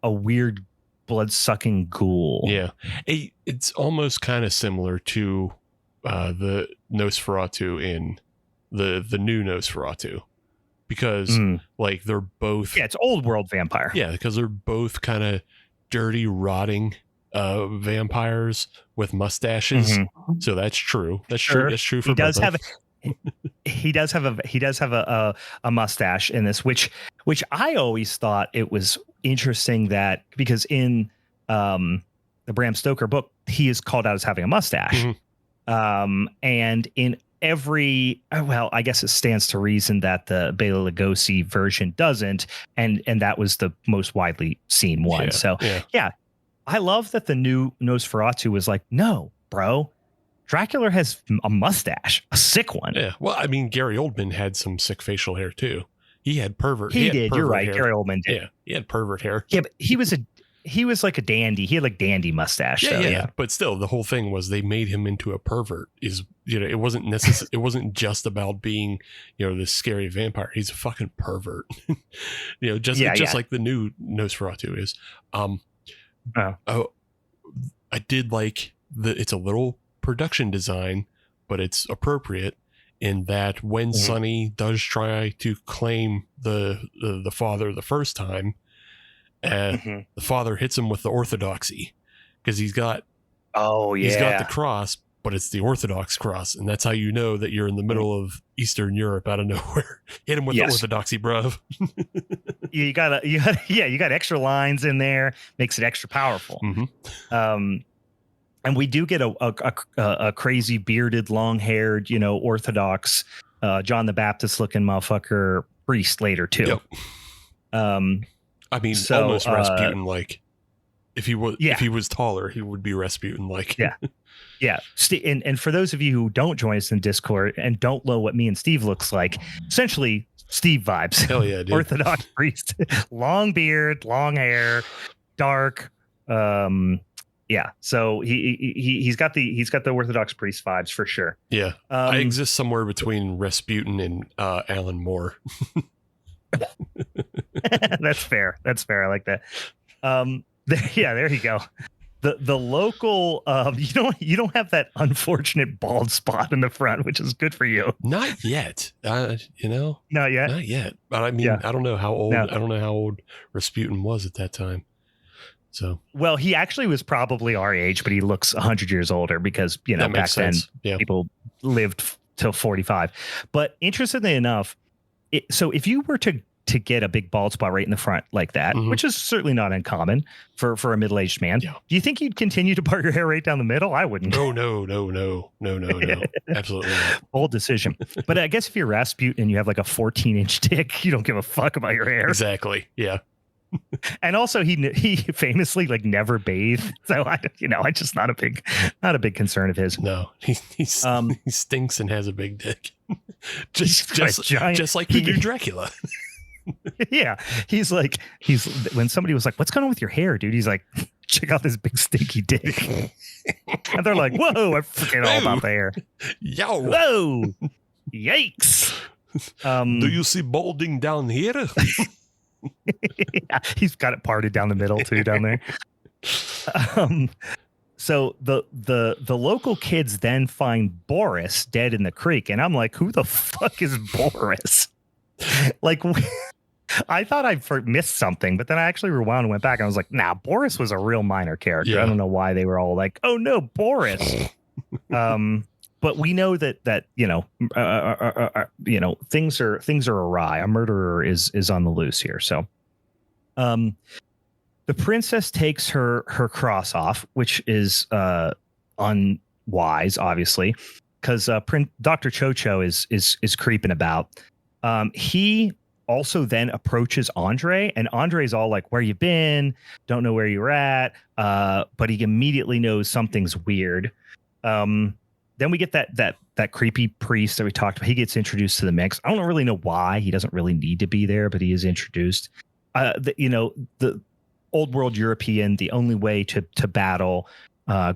weird blood sucking ghoul. Yeah, it's almost kind of similar to the Nosferatu in the new Nosferatu. Because like they're both it's old world vampire. Yeah, because they're both kind of dirty, rotting vampires with mustaches. Mm-hmm. So that's true. That's true. That's true for he does have a mustache in this, which I always thought it was interesting that because in the Bram Stoker book he is called out as having a mustache. Mm-hmm. And in I guess it stands to reason that the Bela Lugosi version doesn't, and that was the most widely seen one. I love that the new Nosferatu was like, no, bro, Dracula has a mustache, a sick one. Yeah, well, I mean, Gary Oldman had some sick facial hair too. He had pervert. He did. You're right. Hair. Gary Oldman did. Yeah, he had pervert hair. Yeah, but he was like a dandy. He had like dandy mustache. Yeah. But still, the whole thing was they made him into a pervert. It wasn't necessary. It wasn't just about being, this scary vampire. He's a fucking pervert. Just like the new Nosferatu is. I did like it's a little production design, but it's appropriate in that when Sonny does try to claim the father the first time. The father hits him with the orthodoxy because he's got the cross, but it's the Orthodox cross, and that's how you know that you're in the middle of Eastern Europe out of nowhere. Hit him with the orthodoxy, bruv. you got extra lines in there, makes it extra powerful. Mm-hmm. And we do get a crazy bearded, long-haired, Orthodox John the Baptist looking motherfucker priest later too. Yep. I mean, almost Rasputin like. If he was taller, he would be Rasputin like. Yeah. Yeah. And for those of you who don't join us in Discord and don't know what me and Steve looks like, essentially Steve vibes. Hell yeah, dude. Orthodox priest, long beard, long hair, dark. Yeah. So he's got the Orthodox priest vibes for sure. Yeah. I exist somewhere between Rasputin and Alan Moore. That's fair. I like that. There you go. The local, you don't have that unfortunate bald spot in the front, which is good for you. Not yet. Not yet. Not yet. But I mean, yeah. I don't know how old. No. I don't know how old Rasputin was at that time. So, well, he actually was probably our age, but he looks 100 years older because back then people lived till 45. But interestingly enough, so if you were to get a big bald spot right in the front like that, which is certainly not uncommon for a middle-aged man. Yeah. Do you think you'd continue to part your hair right down the middle? I wouldn't. No. Absolutely not. Bold decision. But I guess if you're Rasputin and you have like a 14-inch dick, you don't give a fuck about your hair. Exactly. Yeah. And also he famously like never bathed. So I just not a big concern of his. No, he stinks and has a big dick. just like the new Dracula. Yeah, he's when somebody was like, "What's going on with your hair, dude?" He's like, "Check out this big stinky dick," and they're like, "Whoa, I forget all about the hair." Yo, whoa, yikes! Do you see balding down here? Yeah, he's got it parted down the middle too, down there. So the local kids then find Boris dead in the creek, and I'm like, "Who the fuck is Boris?" Like, I thought I missed something, but then I actually rewound and went back and I was like, nah, Boris was a real minor character. Yeah. I don't know why they were all like, oh no, Boris. But we know that things are awry. A murderer is on the loose here. So the princess takes her cross off, which is unwise, obviously, because Dr. Cho-Cho is creeping about. He also then approaches Andre, and Andre's all like, where you been? Don't know where you're at. But he immediately knows something's weird. Then we get that creepy priest that we talked about. He gets introduced to the mix. I don't really know why. He doesn't really need to be there, but he is introduced. The old world European, the only way to battle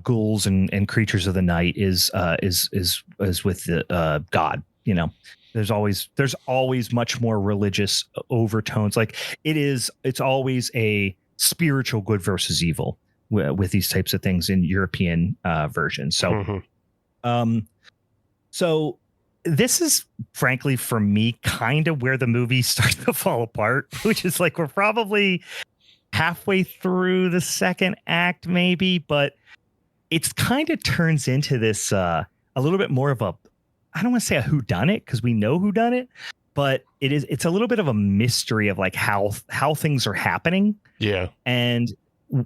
ghouls and creatures of the night is with the God. There's always much more religious overtones. Like it's always a spiritual good versus evil with these types of things in European versions. So, so this is frankly for me kind of where the movie starts to fall apart, which is like we're probably halfway through the second act, maybe, but it's kind of turns into this a little bit more of a, I don't want to say a whodunit because we know whodunit, but it's a little bit of a mystery of like how things are happening. Yeah. And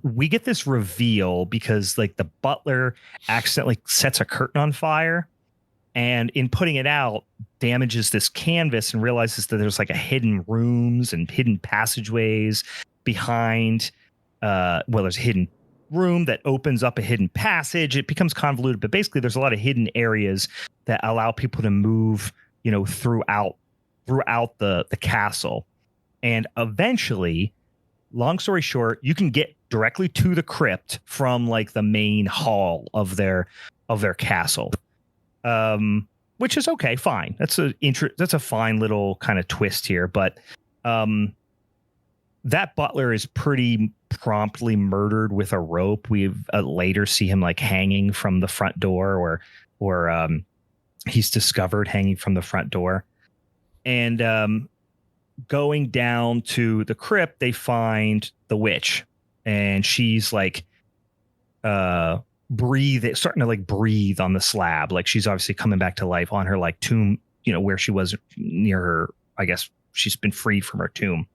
we get this reveal because like the butler accidentally sets a curtain on fire and in putting it out damages this canvas and realizes that there's like a hidden rooms and hidden passageways behind. There's a hidden room that opens up a hidden passage. It becomes convoluted, but basically there's a lot of hidden areas that allow people to move, throughout the castle. And eventually, long story short, you can get directly to the crypt from like the main hall of their castle. Which is okay, fine. That's a fine little kind of twist here, but that butler is pretty promptly murdered with a rope. We later see him like hanging from the front door, or he's discovered hanging from the front door. And going down to the crypt, they find the witch, and she's like starting to like breathe on the slab, like she's obviously coming back to life on her like tomb, where she was near her. I guess she's been freed from her tomb.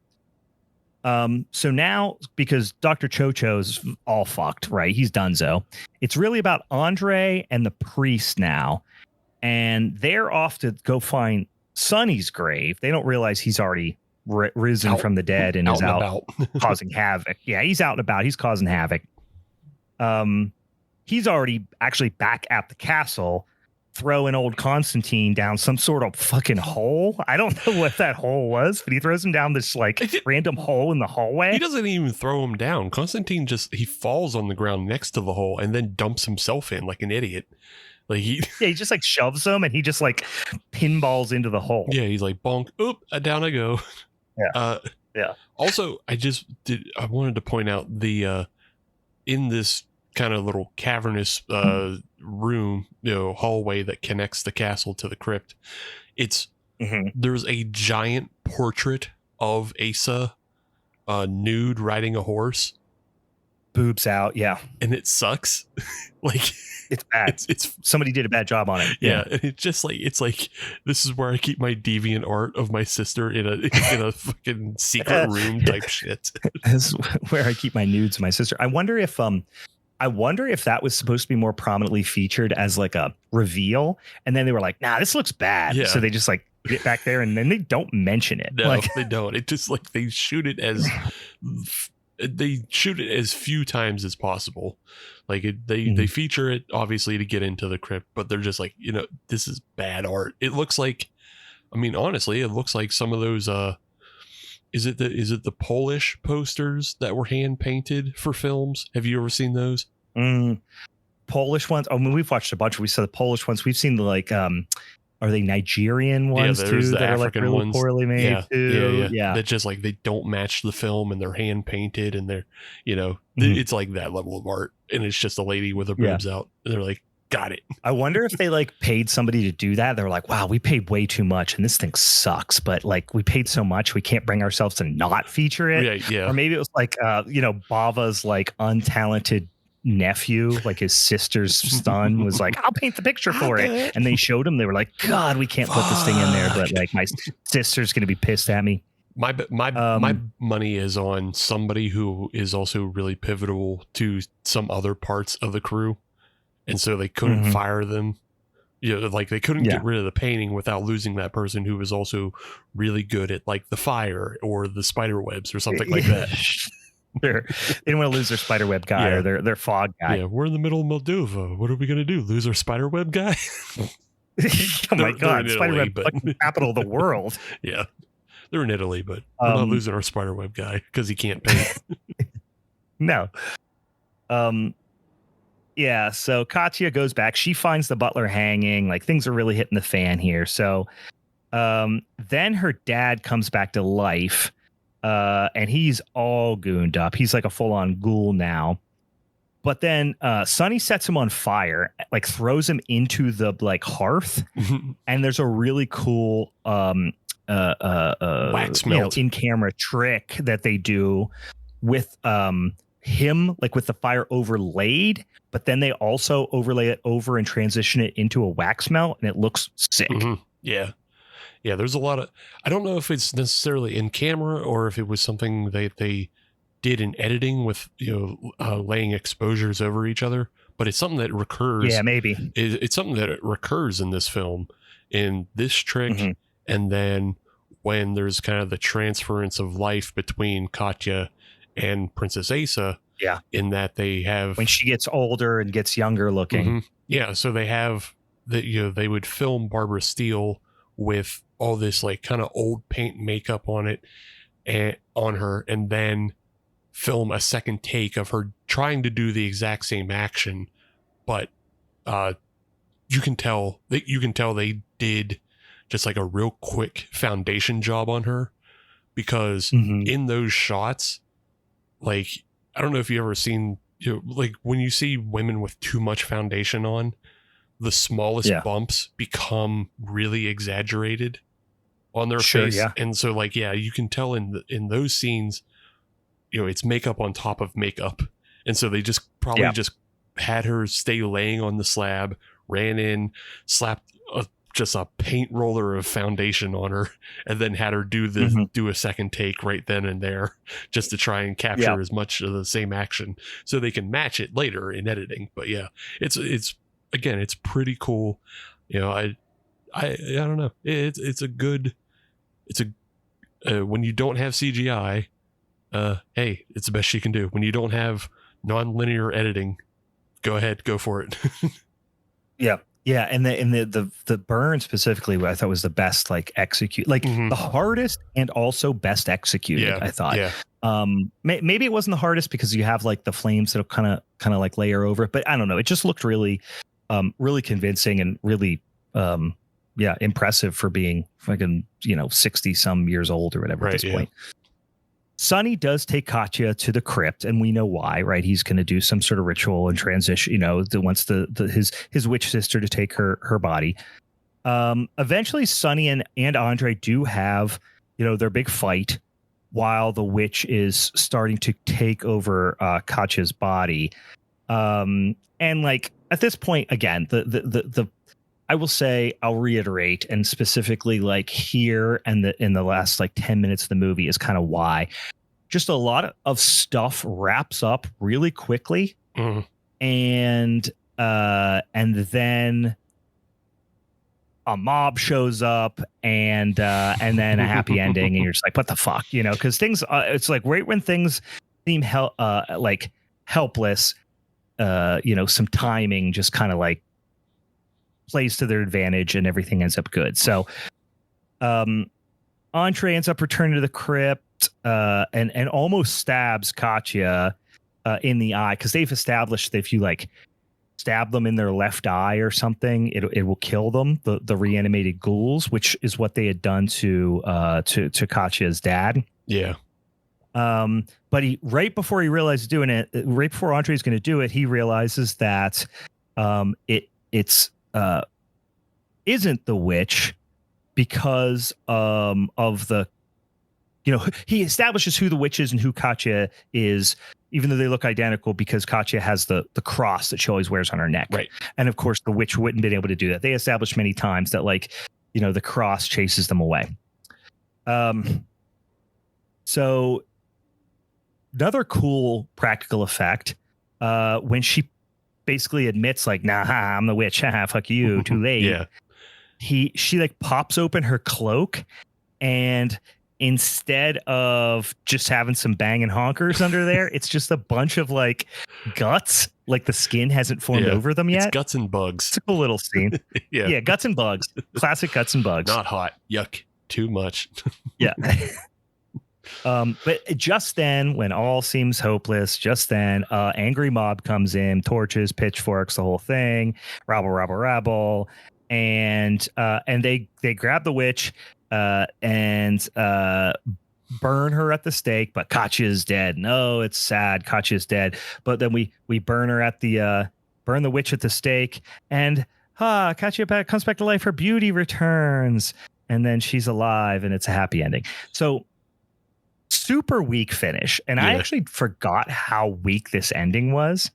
So now, because Dr. Chocho's all fucked, right? He's donezo. It's really about Andre and the priest now. And they're off to go find Sonny's grave. They don't realize he's already risen from the dead and is out causing havoc. Yeah, he's out and about. He's causing havoc. He's already actually back at the castle, throwing old Constantine down some sort of fucking hole. I don't know what that hole was, but he throws him down this random hole in the hallway. He doesn't even throw him down. Constantine he falls on the ground next to the hole and then dumps himself in like an idiot. Like he just like shoves him and he just like pinballs into the hole. Yeah, he's like bonk, oop, down I go. Yeah. Yeah. Also, I wanted to point out the in this kind of little cavernous room, hallway that connects the castle to the crypt. There's a giant portrait of Asa nude riding a horse. Boobs out, yeah. And it sucks. Like it's bad. It's somebody did a bad job on it. Yeah, and it's like this is where I keep my deviant art of my sister in a fucking secret room type shit. This is where I keep my nudes of my sister. I wonder if that was supposed to be more prominently featured as like a reveal, and then they were like, "Nah, this looks bad." Yeah. So they just like get back there, and then they don't mention it. No, they don't. It just like they shoot it as few times as possible. Like they feature it obviously to get into the crypt, but they're just like, this is bad art. It looks like, honestly, it looks like some of those. Is it the Polish posters that were hand painted for films? Have you ever seen those? Polish ones? I mean, we've watched a bunch. We saw the Polish ones. We've seen the are they Nigerian ones too? The that African are like really ones. Poorly made too. Yeah. That just like they don't match the film and they're hand painted and they're, it's like that level of art. And it's just a lady with her boobs out. And they're like, got it. I wonder if they like paid somebody to do that. They're like, wow, we paid way too much and this thing sucks. But like we paid so much, we can't bring ourselves to not feature it. Yeah. Or maybe it was like, Bava's like untalented nephew, like his sister's son, was like, I'll paint the picture for it. And they showed him. They were like, God, we can't put this thing in there. But like my sister's going to be pissed at me. My money is on somebody who is also really pivotal to some other parts of the crew. And so they couldn't fire them. Like they couldn't get rid of the painting without losing that person who was also really good at like the fire or the spider webs or something like that. They didn't want to lose their spiderweb guy or their fog guy. Yeah, we're in the middle of Moldova. What are we going to do? Lose our spiderweb guy? Oh my God, spiderweb capital of the world. Yeah, they're in Italy, but we're not losing our spiderweb guy because he can't paint. No. Yeah, so Katya goes back. She finds the butler hanging. Like things are really hitting the fan here. So then her dad comes back to life. And he's all gooned up. He's like a full-on ghoul now. But then Sonny sets him on fire, like throws him into the like hearth. And there's a really cool wax melt in-camera trick that they do with him, like with the fire overlaid. But then they also overlay it over and transition it into a wax melt, and it looks sick. Yeah. Yeah, there's a lot of, I don't know if it's necessarily in camera or if it was something that they did in editing with, laying exposures over each other, but it's something that recurs. Yeah, maybe. It's something that recurs in this film, in this trick. And then when there's kind of the transference of life between Katya and Princess Asa. Yeah. In that they have. When she gets older and gets younger looking. Yeah. So they have that, they would film Barbara Steele with all this like kind of old paint makeup on it and on her, and then film a second take of her trying to do the exact same action, but you can tell they did just like a real quick foundation job on her, because in those shots, like I don't know if you ever seen, like when you see women with too much foundation on, the smallest bumps become really exaggerated on their face. And so like, you can tell in those scenes, it's makeup on top of makeup. And so they just probably just had her stay laying on the slab, ran in, slapped a just a paint roller of foundation on her, and then had her do a second take right then and there, just to try and capture as much of the same action so they can match it later in editing. But yeah, it's again, it's pretty cool. You know, I don't know. When you don't have CGI, hey, it's the best she can do. When you don't have non-linear editing, go ahead, go for it. Yeah, and the burn specifically, what I thought was the best execute, the hardest and also best executed. I thought. Yeah. Maybe it wasn't the hardest because you have the flames that'll kind of layer over it, but I don't know. It just looked really, really convincing and really, impressive for being fucking 60 some years old or whatever at this point. Sonny does take Katya to the crypt, and we know why, right? He's going to do some sort of ritual and transition, wants his witch sister to take her body. Eventually, Sonny and Andre do have, their big fight while the witch is starting to take over Katya's body. And at this point, again, the I will say, I'll reiterate, and specifically here and in the last 10 minutes of the movie is kind of why. Just a lot of stuff wraps up really quickly, and then a mob shows up, and then a happy ending, and you're just like, what the fuck, because things it's right when things seem helpless, some timing just kind of plays to their advantage and everything ends up good. So Andre ends up returning to the crypt and almost stabs Katya in the eye, because they've established that if you stab them in their left eye or something, it will kill them, the reanimated ghouls, which is what they had done to Katya's dad. Yeah. But right before he realizes doing it, right before Andre's going to do it, he realizes that it's isn't the witch, because of the, he establishes who the witch is and who Katya is, even though they look identical, because Katya has the cross that she always wears on her neck. Right. And of course the witch wouldn't have been able to do that. They established many times that the cross chases them away. So another cool practical effect, when she basically admits nah, I'm the witch, fuck you, too late. Yeah. She pops open her cloak, and instead of just having some banging honkers under there, it's just a bunch of guts, the skin hasn't formed over them yet. It's guts and bugs. It's a cool little scene. Yeah, guts and bugs. Classic guts and bugs. Not hot. Yuck. Too much. Yeah. But just then, when all seems hopeless, angry mob comes in, torches, pitchforks, the whole thing, rabble, and they grab the witch and burn her at the stake. But Katya's dead. No, it's sad. Katya's dead. But then we burn her at burn the witch at the stake, and Katya comes back to life. Her beauty returns, and then she's alive, and it's a happy ending. So. Super weak finish, and I actually forgot how weak this ending was.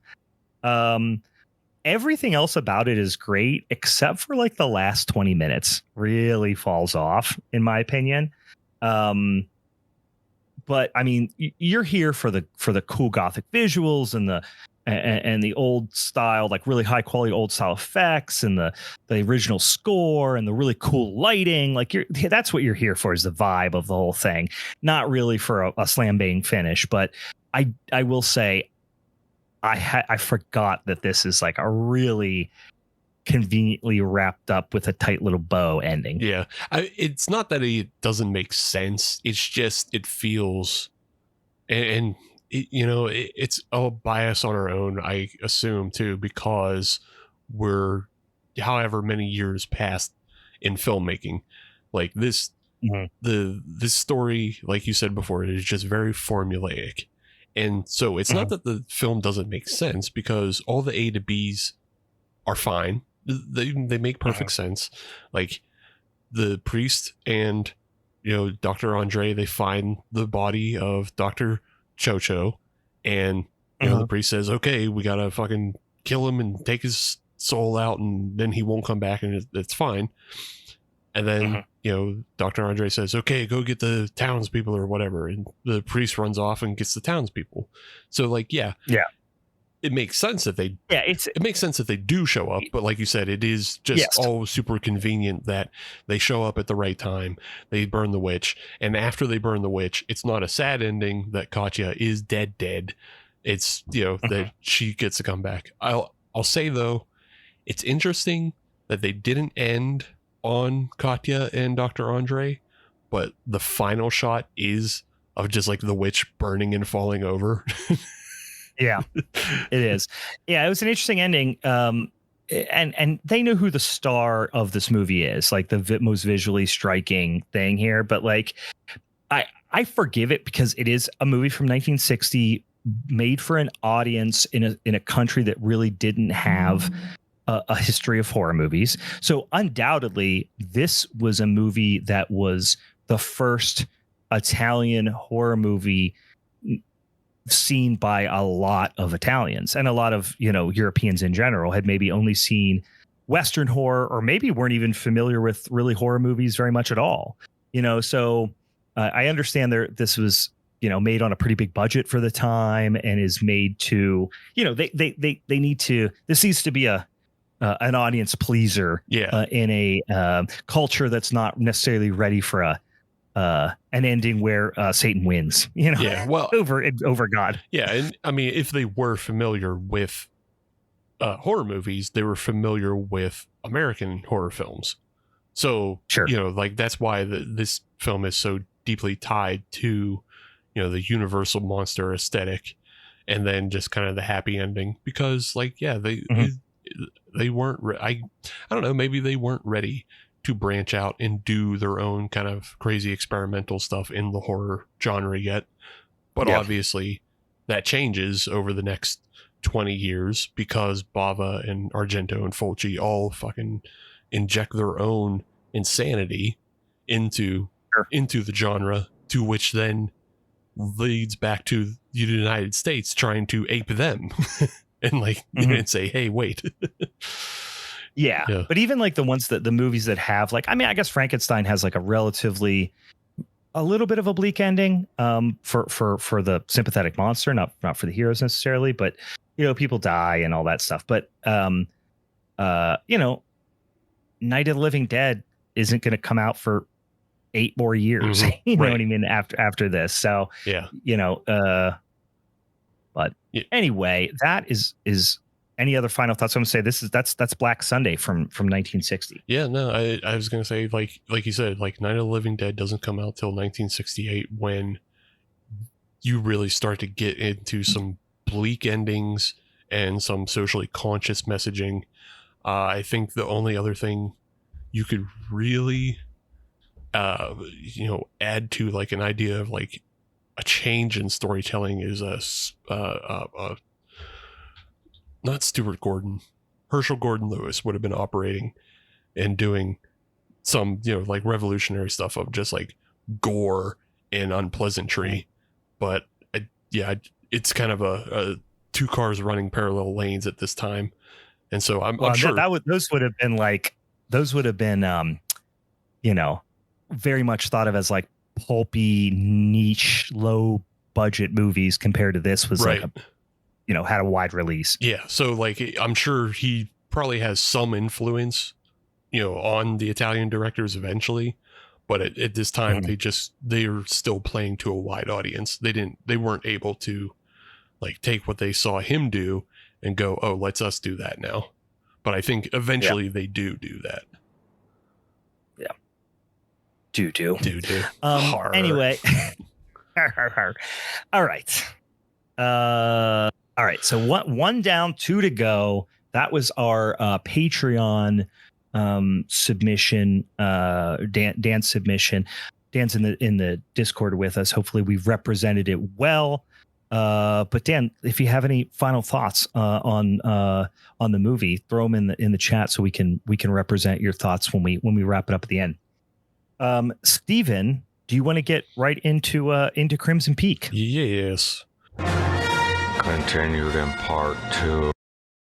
Everything else about it is great, except for the last 20 minutes really falls off, in my opinion. But I mean, you're here for the cool gothic visuals and the old style, really high quality old style effects, and the original score and the really cool lighting. That's what you're here for, is the vibe of the whole thing, not really for a slam bang finish. But I will say, I forgot that this is a really conveniently wrapped up with a tight little bow ending. Yeah. It's not that it doesn't make sense. It's just, it feels, and it's a bias on our own, I assume, too, because we're however many years past in filmmaking. This, this story, like you said before, it is just very formulaic. And so it's not that the film doesn't make sense, because all the A to B's are fine. They make perfect sense. The priest and, Dr. Andre, they find the body of Dr. Chocho, and the priest says, okay, we gotta fucking kill him and take his soul out and then he won't come back and it's fine. And then, Dr. Andre says, okay, go get the townspeople or whatever. And the priest runs off and gets the townspeople. So yeah. It makes sense that it makes sense that they do show up, but like you said, it is just all super convenient that they show up at the right time. They burn the witch, and after they burn the witch, it's not a sad ending that Katya is dead. It's that she gets to come back. I'll say though, it's interesting that they didn't end on Katya and Dr. Andre, but the final shot is of just like the witch burning and falling over. Yeah, it is. Yeah, it was an interesting ending. And they knew who the star of this movie is, like the most visually striking thing here. But like, I forgive it because it is a movie from 1960, made for an audience in a country that really didn't have a history of horror movies. So undoubtedly, this was a movie that was the first Italian horror movie seen by a lot of Italians, and a lot of Europeans in general had maybe only seen Western horror, or maybe weren't even familiar with really horror movies very much at all. So I understand this was made on a pretty big budget for the time, and is made to they need to, this needs to be an audience pleaser in a culture that's not necessarily ready for an ending where Satan wins, over God. Yeah, and I mean, if they were familiar with horror movies, they were familiar with American horror films. So, sure. That's why this film is so deeply tied to, the universal monster aesthetic, and then just kind of the happy ending, because they weren't. I don't know. Maybe they weren't ready to branch out and do their own kind of crazy experimental stuff in the horror genre yet. But obviously that changes over the next 20 years because Bava and Argento and Fulci all fucking inject their own insanity into the genre, to which then leads back to the United States trying to ape them and and say, hey, wait. Yeah. But even like the movies that have I guess Frankenstein has like a little bit of a bleak ending for the sympathetic monster, not for the heroes necessarily, but people die and all that stuff. But Night of the Living Dead isn't going to come out for 8 more years. You know what I mean? After this. So but anyway, that is. Any other final thoughts? I'm gonna say that's Black Sunday from 1960. Yeah, no, I was gonna say like you said, Night of the Living Dead doesn't come out till 1968, when you really start to get into some bleak endings and some socially conscious messaging. I think the only other thing you could really add to like an idea of like a change in storytelling is not Stuart Gordon, Herschel Gordon Lewis would have been operating and doing some, revolutionary stuff of just like gore and unpleasantry. But it's kind of a 2 cars running parallel lanes at this time. And so I'm sure those would have been, very much thought of as like pulpy, niche, low budget movies compared to this was right. Had a wide release. Yeah. So I'm sure he probably has some influence, on the Italian directors eventually, but at this time they're still playing to a wide audience. They weren't able to take what they saw him do and go, oh, let's us do that now. But I think eventually they do that. Yeah. Do. Horror. Anyway. All right. All right, so one down, 2 to go. That was our Patreon submission, Dan's submission. Dan's in the Discord with us. Hopefully, we've represented it well. But Dan, if you have any final thoughts on the movie, throw them in the chat so we can represent your thoughts when we wrap it up at the end. Steven, do you want to get right into Crimson Peak? Yes. Continued in part 2.